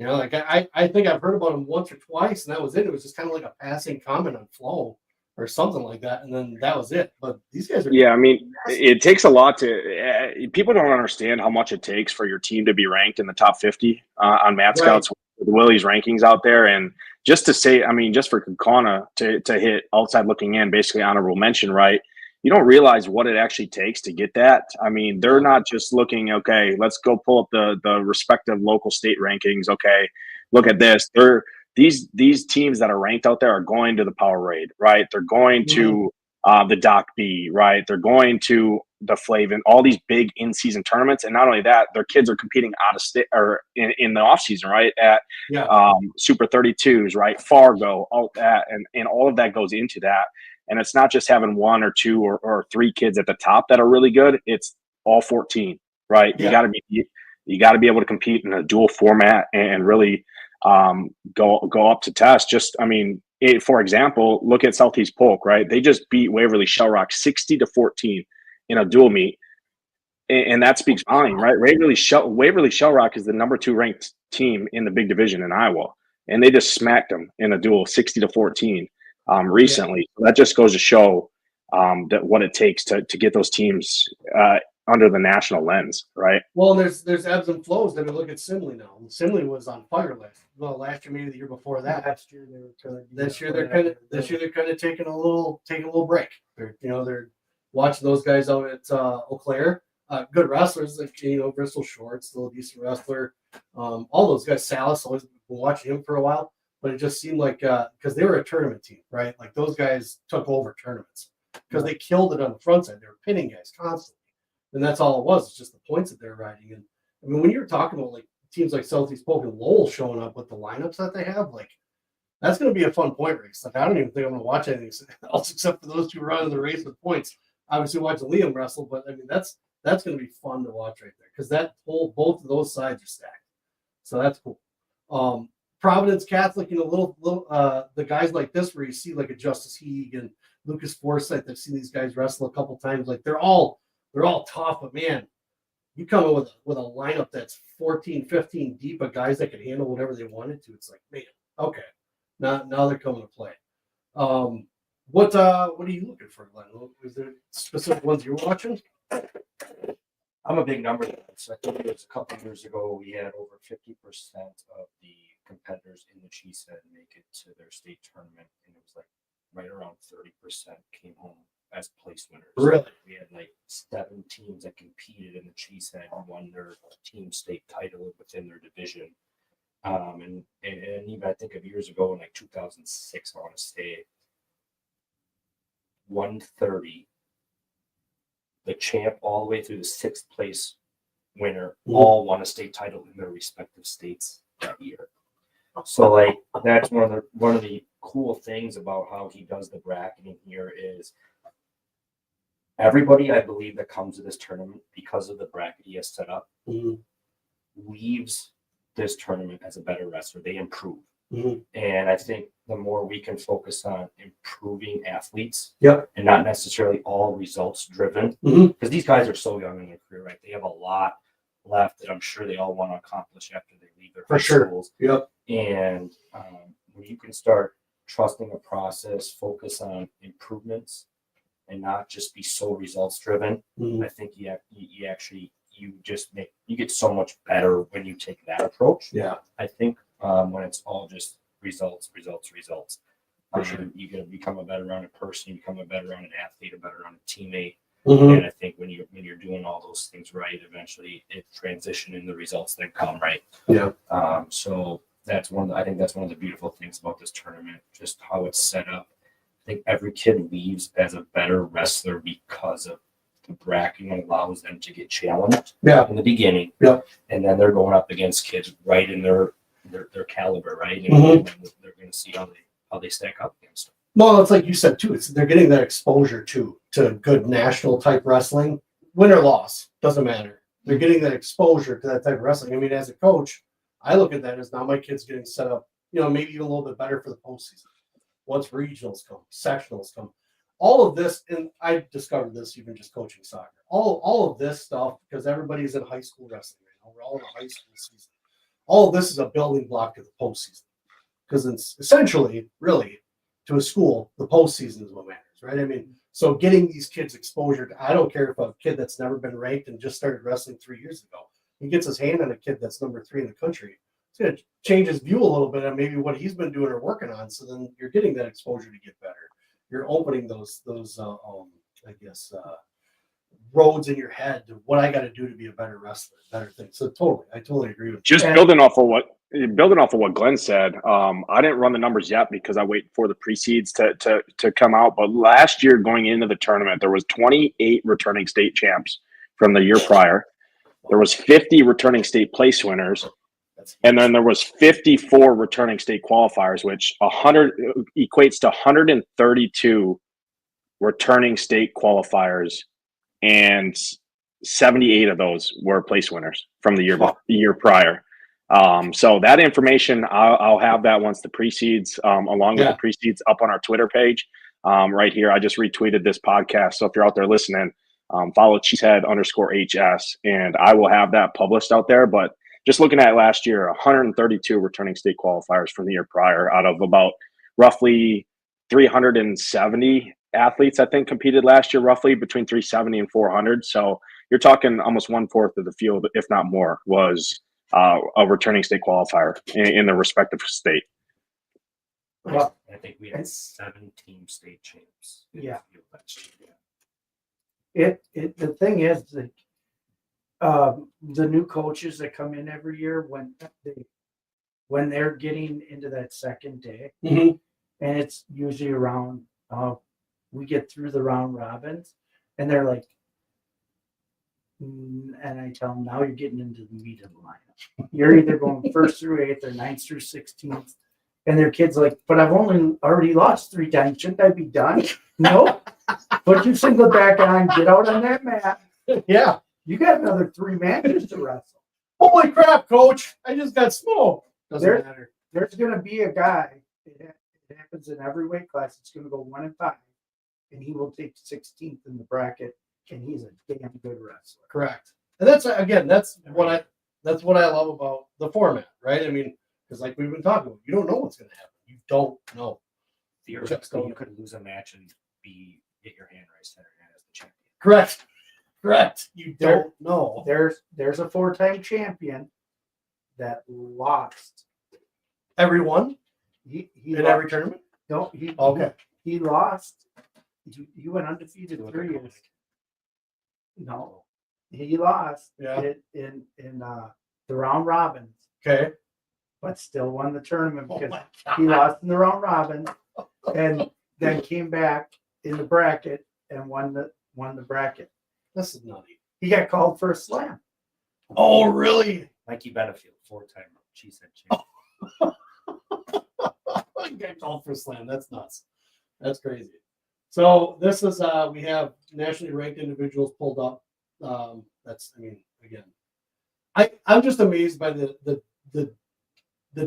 Like I think I've heard about them once or twice, and that was it. It was just kind of like a passing comment on Flow or something like that, and then that was it. But these guys are I mean, it takes a lot to people don't understand how much it takes for your team to be ranked in the top 50 on Matt Scout's the Willie's rankings out there. And just to say, I mean, just for Kaukauna to hit outside looking in, basically honorable mention, right? You don't realize what it actually takes to get that. I mean, they're not just looking, okay, let's go pull up the respective local state rankings. Okay, look at this. These teams that are ranked out there are going to the Power Raid, right? They're going to the Doc B, right? They're going to the Flavin, all these big in-season tournaments. And not only that, their kids are competing out of state or in the off season, right? At Super 32s, right? Fargo, all that, and all of that goes into that. And it's not just having 1 or 2 or 3 kids at the top that are really good. It's all 14, right? Yeah. You got to be able to compete in a dual format and really go up to test. Just, I mean, for example, look at Southeast Polk, right? They just beat Waverly Shell Rock 60-14 in a dual meet, and that speaks volume, right? Waverly Shell Rock is the number 2 ranked team in the big division in Iowa, and they just smacked them in a duel 60-14 recently. So that just goes to show that what it takes to get those teams under the national lens, right? Well, there's ebbs and flows. I mean, look at Simley now. Simley was on fire last year, maybe the year before that. Last year they were good. This year they're kind of taking a little break. They're watching those guys out at Eau Claire. Good wrestlers, like Bristol Short, still a decent wrestler. All those guys, Salas, always been watching him for a while, but it just seemed like because they were a tournament team, right? Like those guys took over tournaments because they killed it on the front side. They were pinning guys constantly. And that's all it was. It's just the points that they're riding. And I mean, when you were talking about like teams like Southeast Polk and Lowell showing up with the lineups that they have, like that's going to be a fun point race. Like I don't even think I'm going to watch anything else except for those 2 running the race with points. Obviously, watching Liam wrestle, but I mean that's going to be fun to watch right there because both of those sides are stacked. So that's cool. Providence Catholic, little the guys like this where you see like a Justice Heeg and Lucas Forsythe. I've seen these guys wrestle a couple times. Like they're all tough, but man, you come in with a lineup that's 14, 15 deep of guys that can handle whatever they wanted to. It's like, man, okay, now they're coming to play. What are you looking for, Glenn? Is there specific ones you're watching? I'm a big number guy. So I think it was a couple of years ago we had over 50% of the competitors in the Cheesehead make it to their state tournament, and it was like right around 30% came home as place winners. Really? We had like 7 teams that competed in the Cheesehead and won their team state title within their division. And even I think of years ago in like 2006, I want to say 130, the champ all the way through the 6th place winner Mhm. all won a state title in their respective states that year. So like that's one of the cool things about how he does the bracketing here is everybody I believe that comes to this tournament because of the bracket he has set up Mhm. leaves this tournament as a better wrestler. They improve. Mhm. And I think the more we can focus on improving athletes Yep. and not necessarily all results driven, Mhm. because these guys are so young in their career, right? They have a lot left that I'm sure they all want to accomplish after they leave their For high sure. schools. Yep. And when you can start trusting a process, focus on improvements, and not just be so results driven, Mhm. I think you get so much better when you take that approach. Yeah. I think when it's all just results, For sure. you're going to become a better rounded person, you become a better rounded athlete, a better rounded teammate. Mhm. And I think when you're doing all those things right, eventually it transition in the results that come right. Yeah. So I think that's one of the beautiful things about this tournament, just how it's set up. I think every kid leaves as a better wrestler because of the bracketing allows them to get challenged Yeah. in the beginning. Yeah. And then they're going up against kids right in their caliber, right? And Mhm. then they're going to see how they stack up against them. Well, it's like you said too. They're getting that exposure to good national type wrestling, win or loss, doesn't matter. They're getting that exposure to that type of wrestling. I mean, as a coach, I look at that as now my kids getting set up, maybe even a little bit better for the postseason. Once regionals come, sectionals come, all of this, and I discovered this even just coaching soccer. All of this stuff, because everybody's in high school wrestling right now. We're all in a high school season. All of this is a building block to the postseason, because it's essentially, really, to a school, the postseason is what matters, right? I mean, so getting these kids exposure to, I don't care if a kid that's never been ranked and just started wrestling 3 years ago, he gets his hand on a kid that's number 3 in the country. It's going to change his view a little bit on maybe what he's been doing or working on. So then you're getting that exposure to get better. You're opening those roads in your head to what I got to do to be a better wrestler, better thing. So I totally agree with Just you. building off of what Glenn said. I didn't run the numbers yet because I wait for the pre-seeds to come out. But last year, going into the tournament, there was 28 returning state champs from the year prior. There was 50 returning state place winners, and then there was 54 returning state qualifiers, which 100 equates to 132 returning state qualifiers, and 78 of those were place winners from the year prior. So that information, I'll have that once the pre-seeds, along with the pre-seeds, up on our Twitter page. Right here, I just retweeted this podcast. So if you're out there listening, follow Cheesehead_HS, and I will have that published out there. But just looking at last year, 132 returning state qualifiers from the year prior out of about roughly 370 athletes, I think, competed last year, roughly between 370 and 400. So you're talking almost 1/4 of the field, if not more, was a returning state qualifier in the respective state. Well, I think we had 7 state champs. Yeah. Last year. The thing is, like, the new coaches that come in every year, when they're getting into that second day, Mhm. and it's usually around, we get through the round robins, and they're like, and I tell them, now you're getting into the meat of the lineup. You're either going 1st through 8th or 9th through 16th. And their kids like, but I've already lost 3 times. Shouldn't I be done? No. Put your single back on, get out on that mat. Yeah. You got another 3 matches to wrestle. Holy crap, coach. I just got smoked. Doesn't matter. There's going to be a guy, it happens in every weight class, it's going to go 1 and 5, and he will take 16th in the bracket, and he's a damn good wrestler. Correct. And that's what I love about the format, right? I mean, because like we've been talking about, you don't know what's going to happen. You don't know. Theoretically, you could lose a match and get your hand raised center as the champion. Correct. You don't know. There's a 4-time champion that lost. Everyone He in lost. every tournament? No, he lost. He went undefeated 3 years. No, he lost in the round robins. Okay. But still won the tournament because my he God. lost in the round robin, and then came back in the bracket and won the bracket. This is nutty. He got called for a slam. Oh, really? Mikey Benefield, 4-time Cheesehead champion. You got called for a slam. That's nuts. That's crazy. So this is we have nationally ranked individuals pulled up. Again, I'm just amazed by the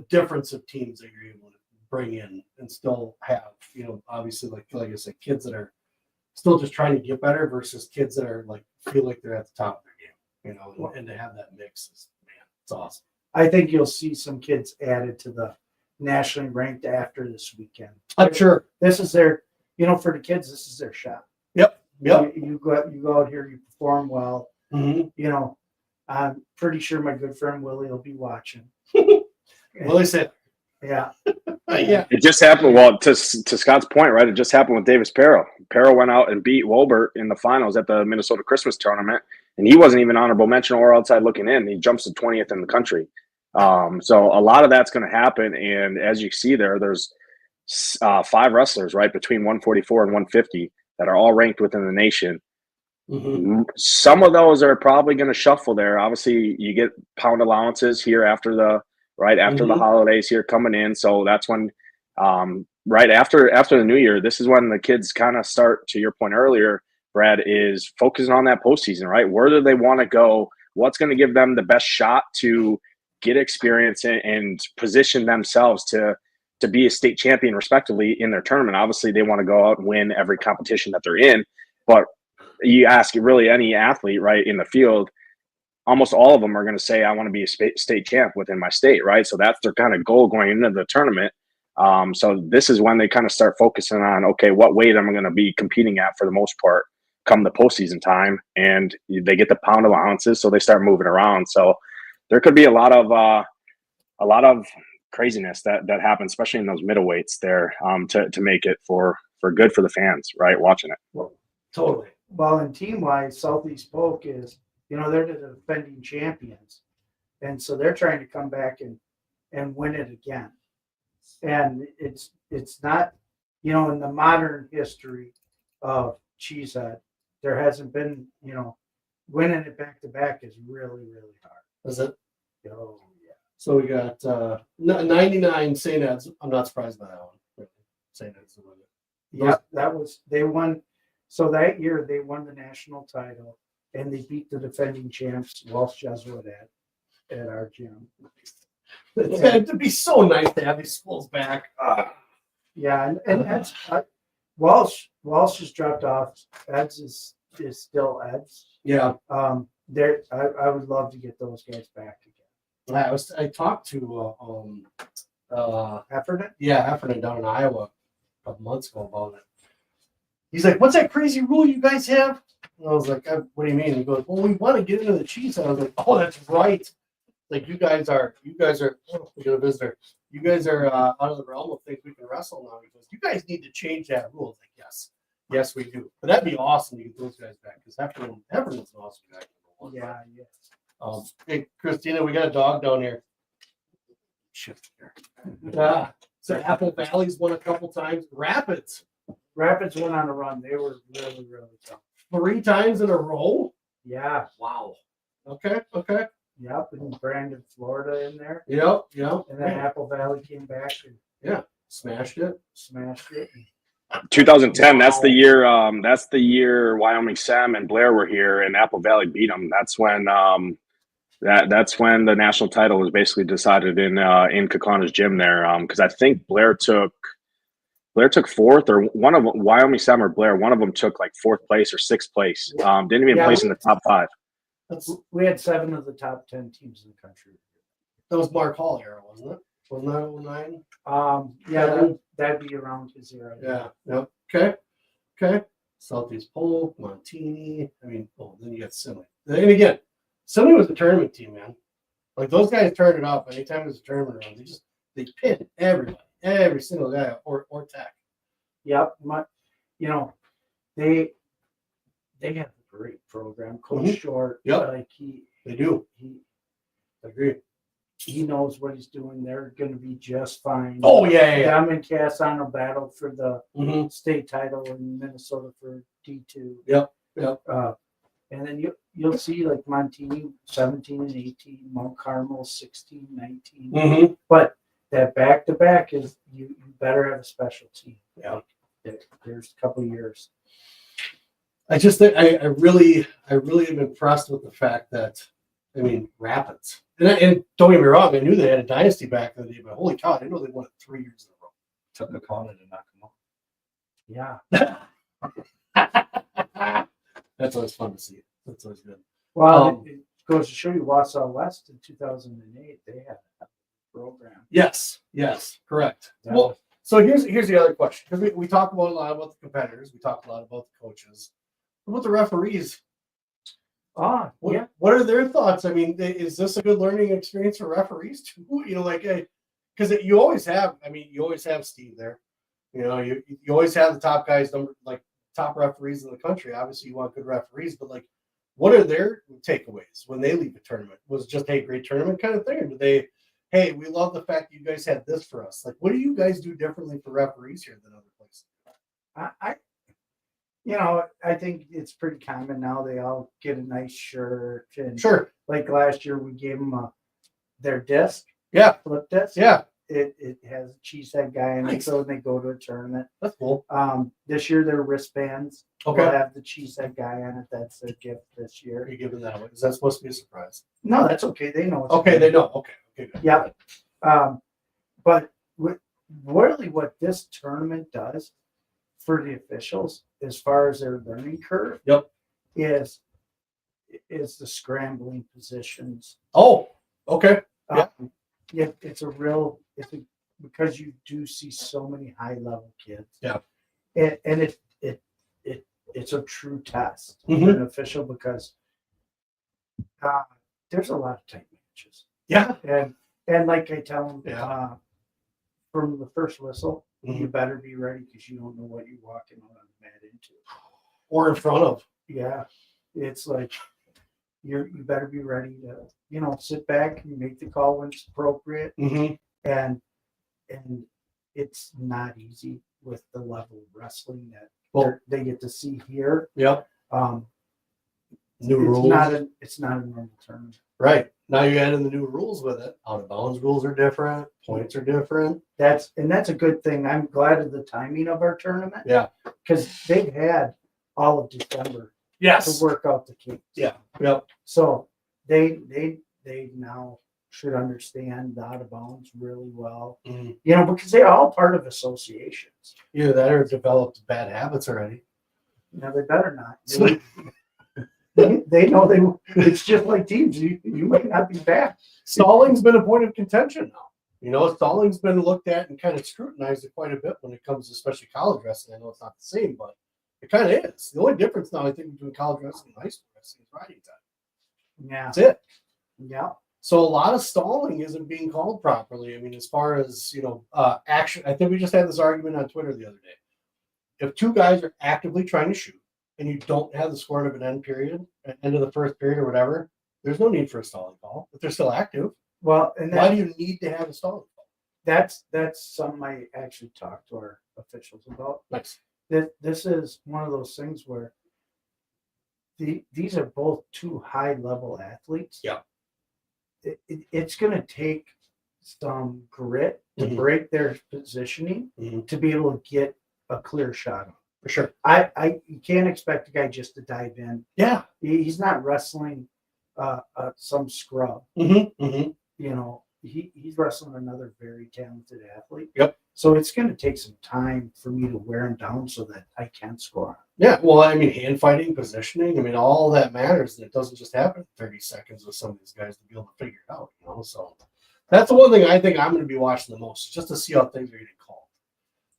difference of teams that you're able to bring in and still have, obviously like I said, kids that are still just trying to get better versus kids that are like feel like they're at the top of their game, and to have that mix is, man, it's awesome. I think you'll see some kids added to the nationally ranked after this weekend. I'm sure. This is their, for the kids, this is their shot. Yep. You go out here, you perform well. Mm-hmm. I'm pretty sure my good friend Willie will be watching. Willie said, yeah. Yeah. It just happened. Well, to Scott's point, right? It just happened with Davis Perro. Perro went out and beat Wolbert in the finals at the Minnesota Christmas tournament, and he wasn't even honorable mention or outside looking in. He jumps to 20th in the country. So a lot of that's going to happen. And as you see there's 5 wrestlers, right, between 144 and 150 that are all ranked within the nation. Mm-hmm. Some of those are probably going to shuffle there. Obviously, you get pound allowances here after the holidays here coming in. So that's when, right after the new year, this is when the kids kind of start, to your point earlier, Brad, is focusing on that postseason, right? Where do they want to go? What's going to give them the best shot to get experience and position themselves to be a state champion respectively in their tournament? Obviously, they want to go out and win every competition that they're in, but you ask really any athlete, right, in the field, almost all of them are going to say, I want to be a state champ within my state, right? So that's their kind of goal going into the tournament. So this is when they kind of start focusing on, okay, what weight am I going to be competing at for the most part come the postseason time? And they get the pound allowances, so they start moving around. So there could be a lot of craziness that happens, especially in those middleweights there, to make it for good for the fans, right, watching it. Well, totally. Well, and team-wise, Southeast Polk is, they're the defending champions. And so they're trying to come back and win it again. And it's not, in the modern history of Cheesehead, there hasn't been, winning it back-to-back is really, really hard. Is it? Oh, yeah. So we got 99 St. Ed's. I'm not surprised by that one. Really. St. Ed's the winner. Yeah, they won. So that year they won the national title and they beat the defending champs, Walsh Jesuit at our gym. It'd be so nice to have these schools back. Yeah, and that's Walsh has dropped off. Eds is still Eds. Yeah. I would love to get those guys back again. I talked to Heffernan? Yeah, Appleton down in Iowa a couple months ago about it. He's like, "What's that crazy rule you guys have?" And I was like, "What do you mean?" He goes, "Well, we want to get into the cheese." And I was like, "Oh, that's right. Like you guys are. Oh, we got a visitor. You guys are out of the realm of things we can wrestle now." He goes, "You guys need to change that rule." I was like, yes, we do. But that'd be awesome to get those guys back because Hefferman's an awesome guy. Yeah. Hey, Christina, we got a dog down here. Shift here. So Apple Valley's won a couple times. Rapids went on a run. They were really, really tough. 3 times in a row. Yeah. Wow. Okay. Yep. And Brandon, Florida in there. Yep. And then Apple Valley came back and smashed it. 2010. That's the year. That's the year Wyoming Sam and Blair were here, and Apple Valley beat them. That's when that's when the national title was basically decided in Kakana's gym there. Because I think Blair took 4th, or one of them, Wyoming Sam or Blair. One of them took like 4th place or 6th place. Didn't even place in the top 5. We had 7 of the top 10 teams in the country. That was Mark Hall era, wasn't it? Wasn't that 09? Yeah, that'd be around his era. Yeah. Yep. Okay. Southeast Polk, Montini. then you got Simley. And again, Simley was a tournament team, man. Like those guys turned it up. Anytime there's a tournament around, they pin everybody, every single guy or tech. Yep. They have a great program. Coach Short. Yep. Like they do. He I agree. he knows what he's doing. They're going to be just fine. Oh yeah. Them and Casano battled for the Mm-hmm. state title in Minnesota for D2. Yep. And then you'll see like Montini 17 and 18, Mount Carmel 16, 19. Mm-hmm. But that back to back is you better have a special team. Yeah. There's a couple years. I just think I really am impressed with the fact that, I mean, Rapids. And don't get me wrong, I knew they had a dynasty back in the day, but holy cow, I didn't know they won it 3 years in a row. Took the corner to knock them off. Yeah. That's always fun to see. That's always good. Well, it goes to show you Wausau West in 2008, they had a program. Yes, correct. Yeah. Well, so here's the other question, because we talk about a lot about the competitors, we talk a lot about the coaches. What about the referees? Yeah. What are their thoughts? I mean, is this a good learning experience for referees too? You know, like, because you always have Steve there. You know, you always have the top guys, top referees in the country. Obviously, you want good referees, but like, what are their takeaways when they leave a tournament? Was it just, hey, great tournament kind of thing, or did they, hey, we love the fact that you guys had this for us? Like, what do you guys do differently for referees here than other places? I think it's pretty common now. They all get a nice shirt. And Sure. Like last year, we gave them their disc. Yeah. Flip disc. Yeah. It has a Cheesehead guy in it, Nice. so when they go to a tournament. That's cool. This year, their wristbands Okay. will have the Cheesehead guy on it. That's their gift this Are year. you giving that away? Is that supposed to be a surprise? No, that's okay. They know. It's Okay, good. they know. Okay, good. Yeah. But really what this tournament does for the officials, as far as their learning curve, Yep. is the scrambling positions. Oh, okay. Yeah. Because you do see so many high level kids. Yeah. And it's a true test Mhm. for an official because there's a lot of tight matches. Yeah. And like I tell them, Yeah. from the first whistle, Mhm. you better be ready because you don't know what you're walking on the mat into. Or in front of. Yeah, it's like you better be ready to sit back and make the call when it's appropriate, Mm-hmm. and it's not easy with the level of wrestling that they get to see here. Yep. New It's rules. It's not a normal tournament. Right. Now you add in the new rules with it. Out of bounds rules are different. Points are different. That's a good thing. I'm glad of the timing of our tournament. Yeah. Because they've had all of December Yes. to work out the kinks. Yeah. Yep. So they now should understand the out of bounds really well. Mm-hmm. Because they're all part of associations. Either that or developed bad habits already. Now they better not. They know it's just like teams. You might not be back. Stalling's been a point of contention now. Stalling's been looked at and kind of scrutinized quite a bit when it comes to especially college wrestling. I know it's not the same, but it kind of is. The only difference now, I think, between college wrestling and high school wrestling is riding time. Yeah. That's it. Yeah. So a lot of stalling isn't being called properly. I mean, as far as, action, I think we just had this argument on Twitter the other day. If two guys are actively trying to shoot and you don't have the score of an end of the first period or whatever, there's no need for a stalling call if they're still active. Well, and why do you need to have a stalling call? That's something I actually talked to our officials about. Nice. This is one of those things where these are both two high level athletes. Yeah. It's going to take some grit to Mhm. break their positioning Mhm. to be able to get a clear shot on. For sure. You can't expect a guy just to dive in. Yeah. He's not wrestling some scrub. Mm-hmm. Mm-hmm. He's wrestling another very talented athlete. Yep. So it's going to take some time for me to wear him down so that I can score. Yeah. Well, I mean, hand fighting, positioning, I mean, all that matters. And it doesn't just happen in 30 seconds with some of these guys to be able to figure it out, So that's the one thing I think I'm going to be watching the most, just to see how things are getting called.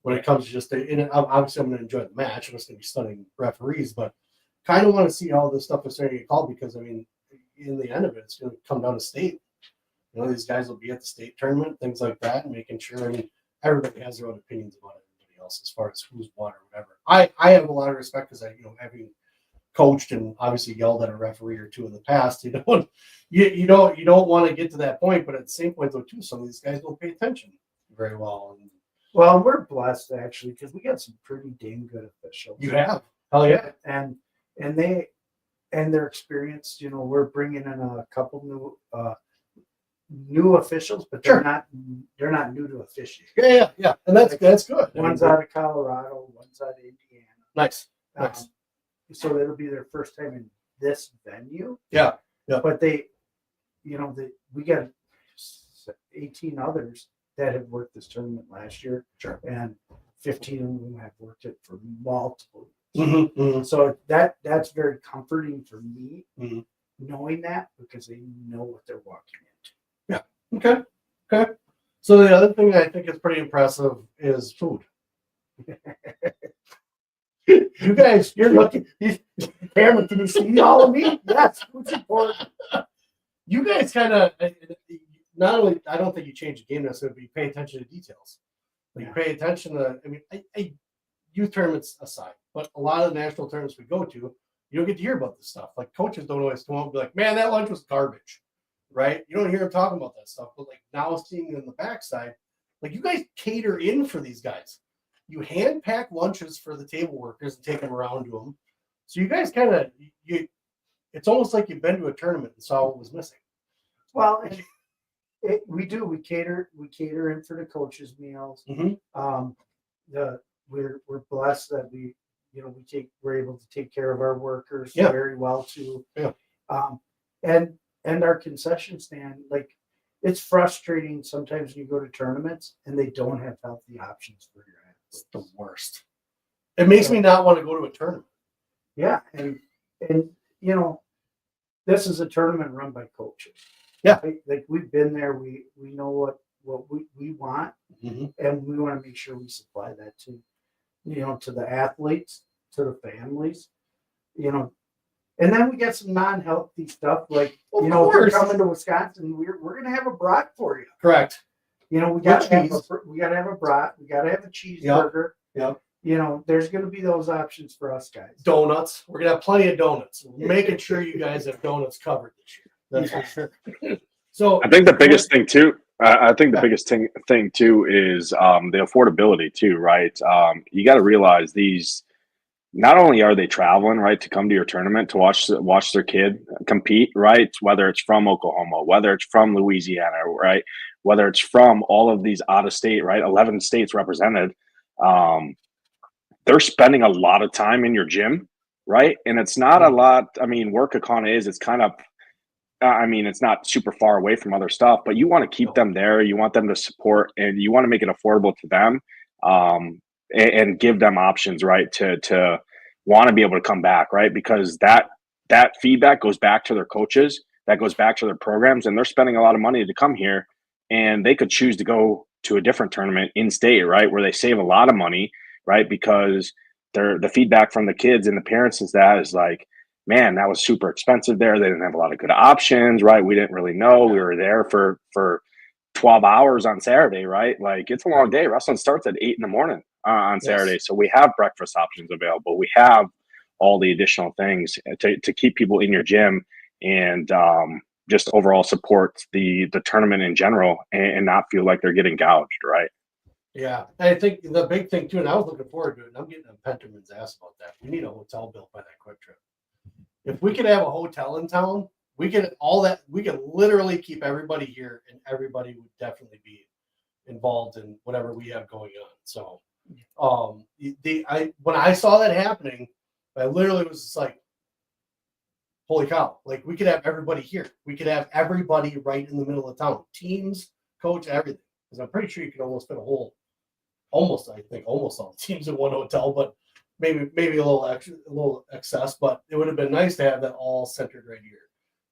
When it comes to obviously I'm going to enjoy the match. I'm just going to be studying referees, but kind of want to see how this stuff is starting to get called because, I mean, in the end of it, it's going to come down to state. These guys will be at the state tournament, things like that, and making sure. I mean, everybody has their own opinions about everybody else as far as who's what or whatever. I have a lot of respect because having coached and obviously yelled at a referee or two in the past. You don't want to get to that point, but at the same point though too, some of these guys don't pay attention very well. And Well, we're blessed actually because we got some pretty dang good officials. you have, hell yeah, and they and their experience. You know, we're bringing in a couple new officials, but they're not new to officiating. yeah, and that's good. One's out of Colorado, one's out of Indiana. Nice. So it'll be their first time in this venue. Yeah. But they, we got 18 others that have worked this tournament last year. Sure. And 15 of them have worked it for multiple years. Mm-hmm. So that's very comforting for me, mm-hmm. knowing that because they know what they're walking into. Yeah. Okay. So the other thing I think is pretty impressive is food. You guys, you're looking. Cameron, can you see all of me? Yes, food's important. You guys kind of not only. I don't think you change the game necessarily, but you pay attention to details. Like you pay attention to. I mean, youth tournaments aside, but a lot of the national tournaments we go to, you don't get to hear about this stuff. Like coaches don't always come out and be like, "Man, that lunch was garbage," right? You don't hear them talking about that stuff. But like now, seeing it on the backside, like you guys cater in for these guys. You hand pack lunches for the table workers and take them around to them. So you guys kind of it's almost like you've been to a tournament and saw what was missing. Well, we do. We cater in for the coaches' meals. Mm-hmm. We're blessed that we're able to take care of our workers very well too. Yeah. And our concession stand, like it's frustrating sometimes when you go to tournaments and they don't have healthy options for your athletes. It's the worst. It makes me not want to go to a tournament. Yeah, and this is a tournament run by coaches. Yeah, like we've been there. We know what we want, mm-hmm. and we want to make sure we supply that to the athletes, to the families, and then we get some non-healthy stuff like if you're coming to Wisconsin, we're gonna have a brat for you. Correct. We got to have a brat. We got to have a cheeseburger. Yep. There's going to be those options for us guys. Donuts. We're gonna have plenty of donuts. We're making sure you guys have donuts covered this year. That's for sure. So I think the biggest thing too. I think the biggest thing too is the affordability too, right? You got to realize these. Not only are they traveling, right, to come to your tournament to watch their kid compete, right? Whether it's from Oklahoma, whether it's from Louisiana, right? Whether it's from all of these out of state, right? 11 states represented. They're spending a lot of time in your gym, right? And it's not a lot. I mean, Workacon is. It's kind of. It's not super far away from other stuff, but you want to keep them there. You want them to support, and you want to make it affordable to them. And give them options, right, to want to be able to come back, right? Because that feedback goes back to their coaches, that goes back to their programs, and they're spending a lot of money to come here, and they could choose to go to a different tournament in state, right, where they save a lot of money, right? Because the feedback from the kids and the parents is like, man, that was super expensive there. They didn't have a lot of good options, right? We didn't really know. We were there for 12 hours on Saturday, right? Like it's a long day. Wrestling starts at 8 a.m. On Saturday. So we have breakfast options available. We have all the additional things to keep people in your gym and just overall support the tournament in general and not feel like they're getting gouged, right? Yeah. I think the big thing too, and I was looking forward to it, and I'm getting a Penterman's ass about that. We need a hotel built by that Quick Trip. If we could have a hotel in town, we could literally keep everybody here and everybody would definitely be involved in whatever we have going on. So when I saw that happening, I literally was just like, holy cow, like we could have everybody here. We could have everybody right in the middle of town. Teams, coach, everything. Because I'm pretty sure you could almost fit almost all the teams in one hotel, but maybe a little excess, but it would have been nice to have that all centered right here.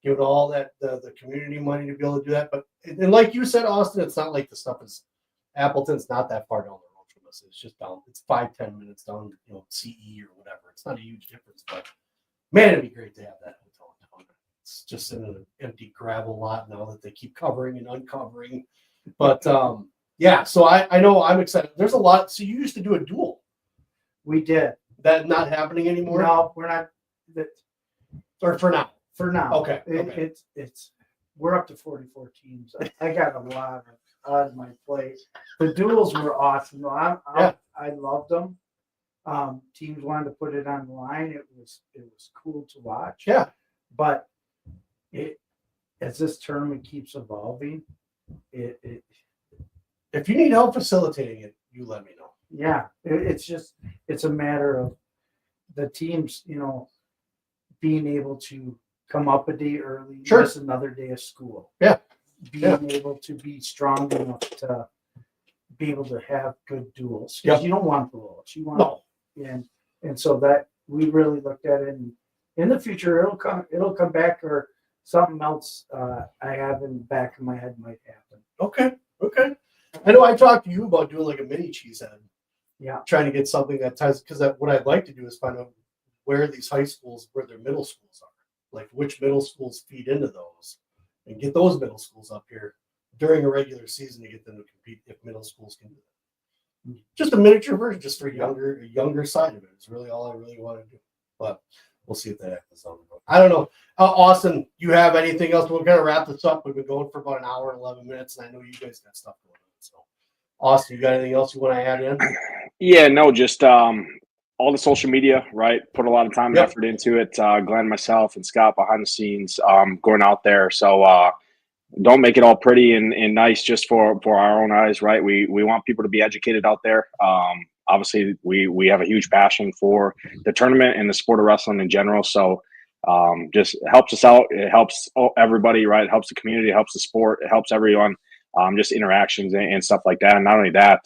Give it all that the community money to be able to do that. But and like you said, Austin, it's not like the stuff is Appleton's not that far down the road from us. It's just down. It's 5-10 minutes down, CE or whatever. It's not a huge difference, but man, it'd be great to have that hotel in town. It's just in an empty gravel lot now that they keep covering and uncovering. But yeah, so I know I'm excited. There's a lot. So you used to do a duel. We did. That not happening anymore? No, we're not. that Or for now? for now. Okay, okay. It's we're up to 44 teams. I got a lot on my plate. The duels were awesome. I loved them. Teams wanted to put it on the line. It was cool to watch. Yeah. But as this tournament keeps evolving, if you need help facilitating it, you let me know. Yeah, it's a matter of the teams, being able to come up a day early, Sure. miss another day of school. Yeah. Being able to be strong enough to be able to have good duels. Yep. Because you don't want duels. You want and so that we really looked at it, and in the future it'll come back, or something else I have in the back of my head might happen. Okay. I know I talked to you about doing like a mini Cheesehead. Yeah. Trying to get something that ties, because what I'd like to do is find out where these high schools, where their middle schools are, like which middle schools feed into those, and get those middle schools up here during a regular season to get them to compete if middle schools can do that. Just a miniature version, just for a younger side of it. It's really all I really want to do. But we'll see if that happens on the road. I don't know. Austin, you have anything else? We're gonna wrap this up. We've been going for about an hour and 11 minutes, and I know you guys got stuff going on. So, Austin, you got anything else you want to add in? Yeah, no, just all the social media, right? Put a lot of time and effort into it. Glenn, myself, and Scott behind the scenes, going out there. So don't make it all pretty and nice just for our own eyes, right? We want people to be educated out there. Obviously, we have a huge passion for the tournament and the sport of wrestling in general. So just helps us out. It helps everybody, right? It helps the community, it helps the sport, it helps everyone. Just interactions and stuff like that. And not only that,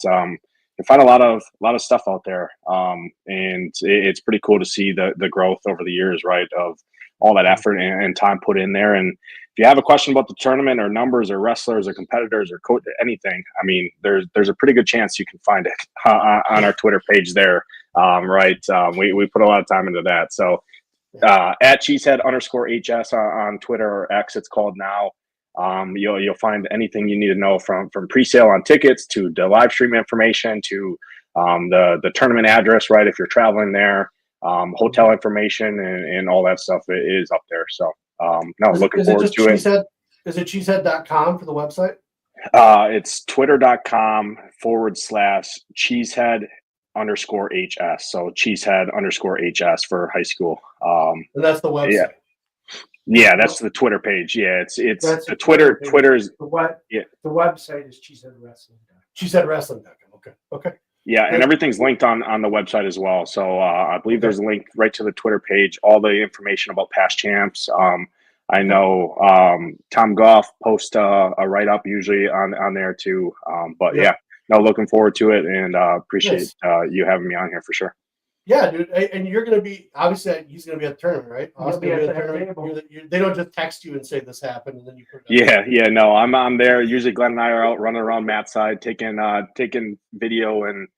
you find a lot of stuff out there, and it's pretty cool to see the growth over the years, right? Of all that effort and time put in there. And if you have a question about the tournament or numbers or wrestlers or competitors or anything, I mean, there's a pretty good chance you can find it on our Twitter page there, right? We put a lot of time into that. So at Cheesehead_HS on Twitter, or X, it's called now. You'll find anything you need to know from pre-sale on tickets to the live stream information to the tournament address, right? If you're traveling there, hotel information and all that stuff is up there. So looking forward to it. Is it cheesehead.com for the website? It's twitter.com/cheesehead_HS. So cheesehead_HS for high school. And that's the website. Yeah. Yeah, that's the Twitter page. Yeah, it's That's the Twitter. page. Twitter's The website is Cheesehead Wrestling. Cheeseheadwrestling.com. Okay. Yeah, and everything's linked on the website as well. So I believe there's a link right to the Twitter page. All the information about past champs. I know Tom Goff posts a write up usually on there too. But looking forward to it, and appreciate you having me on here for sure. Yeah, dude, and you're going to be, obviously, he's going to be at the tournament, right? He'll be at the tournament. They don't just text you and say this happened, and then you put it up. No, I'm there. Usually Glenn and I are out running around Matt's side, taking video and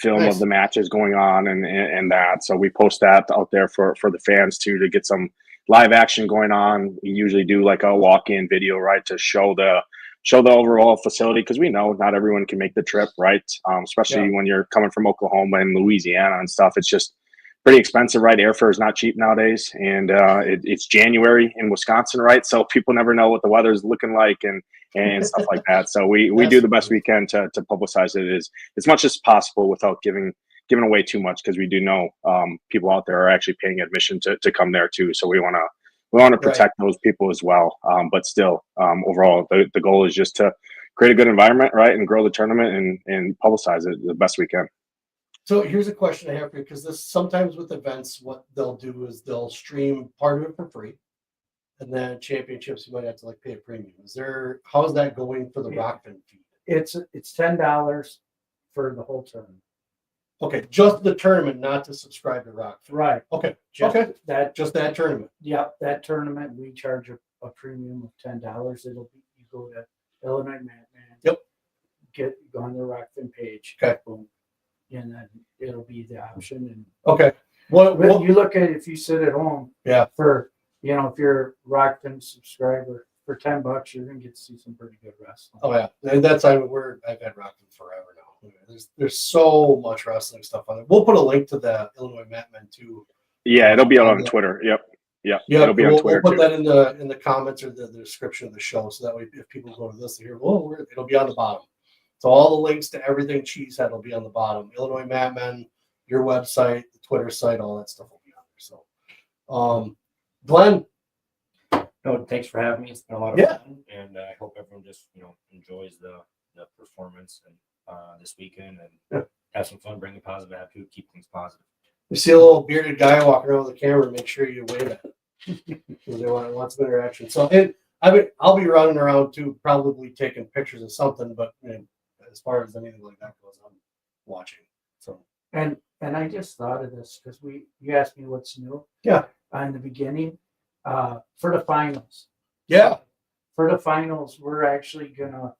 film of the matches going on and that. So we post that out there for the fans too, to get some live action going on. We usually do like a walk-in video, right, to show the overall facility, because we know not everyone can make the trip, right? Especially when you're coming from Oklahoma and Louisiana and stuff. It's just pretty expensive, right? Airfare is not cheap nowadays, and it's January in Wisconsin, right? So people never know what the weather's looking like and stuff like that. So we do the best we can to publicize it as much as possible without giving away too much, because we do know people out there are actually paying admission to come there too. So we want to protect those people as well. But still, overall, the goal is just to create a good environment, right, and grow the tournament and publicize it the best we can. So here's a question I have for you, because this sometimes with events, what they'll do is they'll stream part of it for free, and then championships you might have to like pay a premium. How's that going for the Rockfin feed? It's $10 for the whole tournament. Okay, just the tournament, not to subscribe to Rockfin. Right. Okay. Just that tournament. Yeah, that tournament we charge a premium of $10. It'll be, you go to Illinois Madman. Yep. Go on the Rockfin page. Okay. Boom. And then it'll be the option. And okay. What you look at it, if you sit at home. Yeah. For if you're a Rockfin subscriber for $10, you're gonna get to see some pretty good wrestling. Oh yeah, and that's I've had Rockfin forever now. There's so much wrestling stuff on it. We'll put a link to the Illinois Madmen too. Yeah, it'll be out on Twitter. Yep. Yeah, it'll be on we'll Twitter put too. that in the comments or the description of the show, so that way if people go to this here, it'll be on the bottom. So all the links to everything Cheesehead will be on the bottom. Illinois Madmen, your website, the Twitter site, all that stuff will be on there. So, Glenn, No, thanks for having me. It's been a lot of Yeah. fun, and I hope everyone just enjoys the performance and this weekend and have some fun, bring a positive attitude, keep things positive. you see a little bearded guy walking around with a camera, make sure you wave at him. They want some interaction. So, and I'll be running around too, probably taking pictures of something, but as far as anything like that goes, I'm watching. So, And I just thought of this because you asked me what's new. Yeah. In the beginning, for the finals. yeah, For the finals, we're actually gonna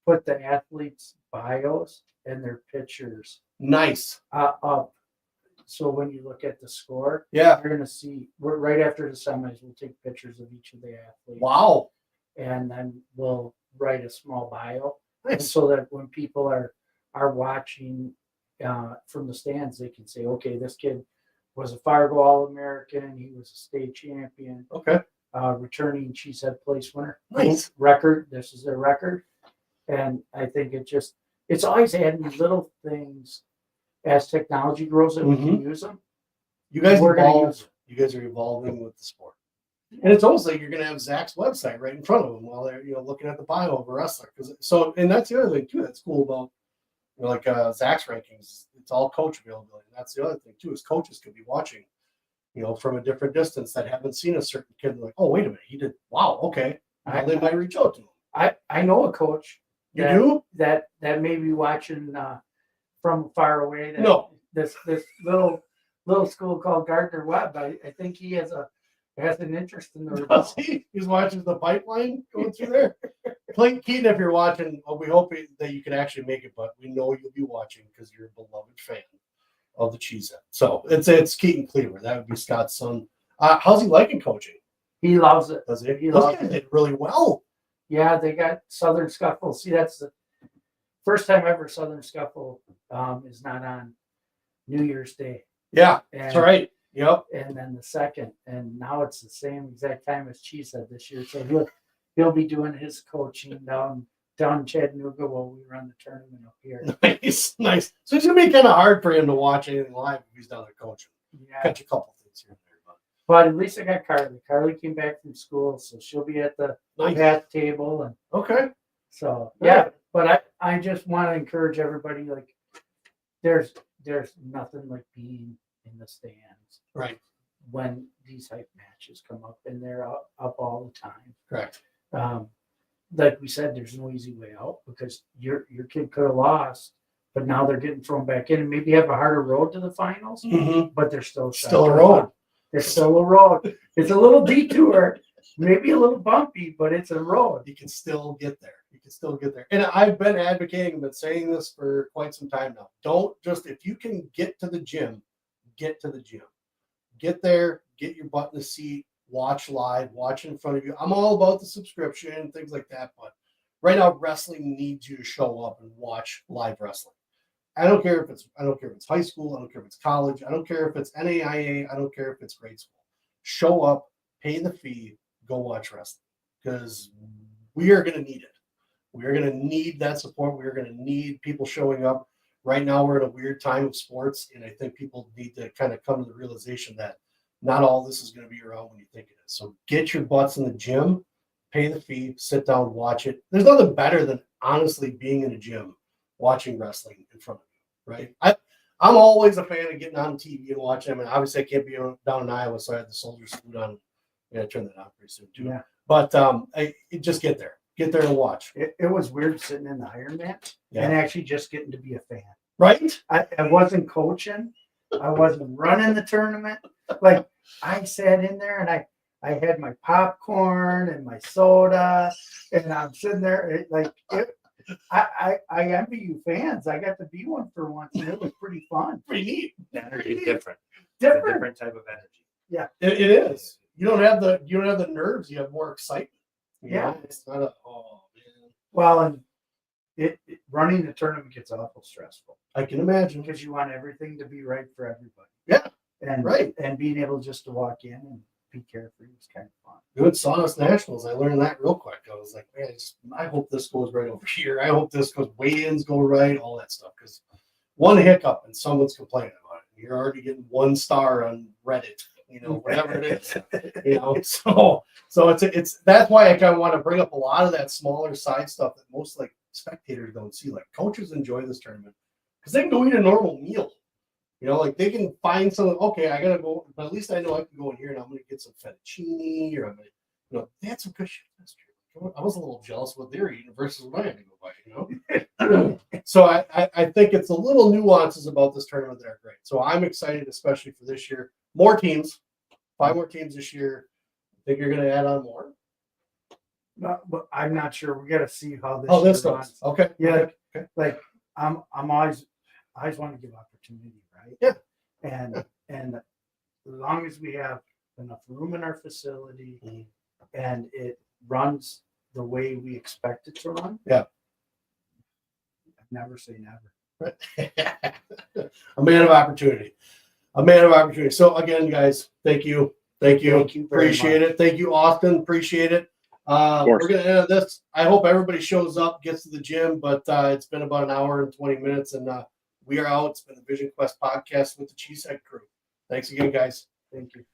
put the athletes' bios and their pictures nice. up. So when you look at the score, Yeah. you're gonna see we're right after the semis. We'll take pictures of each of the athletes. Wow. And then we'll write a small bio, Nice. so that when people are watching from the stands, they can say, okay, this kid was a Fargo All-American. He was a state champion. Okay. Returning Cheesehead place winner. Nice. Record. This is their record. And I think it's always adding little things as technology grows that we can use them. You guys We're gonna evolve. use it. You guys are evolving with the sport. And it's almost like you're going to have Zach's website right in front of them while they're looking at the bio of a wrestler. And that's the other thing too that's cool about Zach's rankings. It's all coach availability. And that's the other thing too is coaches could be watching, from a different distance that haven't seen a certain kid. Like, oh, wait a minute, he did. Wow, okay. Now they might reach out to him. I know a coach. You do? That may be watching from far away. No. This little school called Gardner Webb. I think he has an interest in the. He's watching the pipeline going through there. Clayton Keaton, if you're watching, we hope that you can actually make it, but we know you'll be watching because you're a beloved fan of the Cheesehead. So it's Keaton Kluever. That would be Scott's son. How's he liking coaching? He loves it. Does he? He Those loves guys it. did really well. Yeah, they got Southern Scuffle. See, that's the first time ever Southern Scuffle is not on New Year's Day. Yeah, And, that's right. Yep. And then the second, and now it's the same exact time as Cheesehead this year. So he'll be doing his coaching down in Chattanooga while we run the tournament up here. Nice. So it's gonna be kind of hard for him to watch anything live if he's down there coaching. Yeah. Catch a couple things here and there, But at least I got Carly. Carly came back from school, so she'll be at the Nice. bath table, and Okay. so yeah. But I just want to encourage everybody. Like, there's nothing like being in the stands Right. when these hype matches come up, and they're up all the time. Correct. Like we said, there's no easy way out because your kid could have lost, but now they're getting thrown back in and maybe have a harder road to the finals, Mm-hmm. but they're still Still a road. There's still a road. It's a little detour, maybe a little bumpy, but it's a road. You can still get there. And I've been advocating, been saying this for quite some time now. Don't just, if you can get to the gym, get to the gym. Get there, get your butt in the seat, watch live, watch in front of you. I'm all about the subscription, things like that, but right now wrestling needs you to show up and watch live wrestling. I don't care if it's high school, I don't care if it's college, I don't care if it's NAIA, I don't care if it's grade school. Show up, pay the fee, go watch wrestling because we are going to need it. We are going to need that support. We are going to need people showing up. Right now, we're in a weird time of sports, and I think people need to kind of come to the realization that not all this is going to be around when you think it is. So get your butts in the gym, pay the fee, sit down, watch it. There's nothing better than honestly being in a gym, watching wrestling in front of you, right? I'm always a fan of getting on TV and watching them, and obviously I can't be down in Iowa, so I had the soldier salute on. Yeah, turn that on pretty soon too. Yeah. But just get there. Get there and watch. It was weird sitting in the Iron Man and actually just getting to be a fan. Right? I wasn't coaching. I wasn't running the tournament. Like, I sat in there and I had my popcorn and my soda, and I'm sitting there I envy you fans. I got to be one for once, and it was pretty fun. Pretty neat. The energy is different. It's a different type of energy. Yeah, it is. You don't have the nerves. You have more excitement. Yeah. It's not a man. Well, and it running the tournament gets awful stressful I can imagine. because you want everything to be right for everybody. Yeah. And Right. and being able just to walk in and be carefree was kind of fun. Doing Sawdust Nationals, I learned that real quick. I was like, man, I hope this goes right over here. I hope this goes weigh-ins go right, all that stuff. Because one hiccup and someone's complaining about it. You're already getting 1 star on Reddit, whatever it is. So it's that's why I kind of want to bring up a lot of that smaller side stuff that most like spectators don't see. Like coaches enjoy this tournament because they can go eat a normal meal. Like they can find something. Okay, I gotta go, but at least I know I can go in here and I'm gonna get some fettuccine, or I'm gonna, they had some good shit last year. I was a little jealous of what they're eating versus what I had to go by. So I think it's the little nuances about this tournament that are great. So I'm excited, especially for this year. More teams, 5 more teams this year. I think you're gonna add on more. But I'm not sure. We got to see how this. Oh, this year does. runs. Okay. Yeah. Okay. Like I'm always want to give opportunity, right? Yeah. And as long as we have enough room in our facility and it runs the way we expect it to run. Yeah. Never say never. A man of opportunity. A man of opportunity. So again, guys, thank you. Thank you very Appreciate much. it. Thank you, Austin. Appreciate it. course. We're gonna end this. I hope everybody shows up, gets to the gym, but it's been about an hour and 20 minutes, and we are out. It's been the Vision Quest podcast with the Cheesehead crew. Thanks again, guys. Thank you.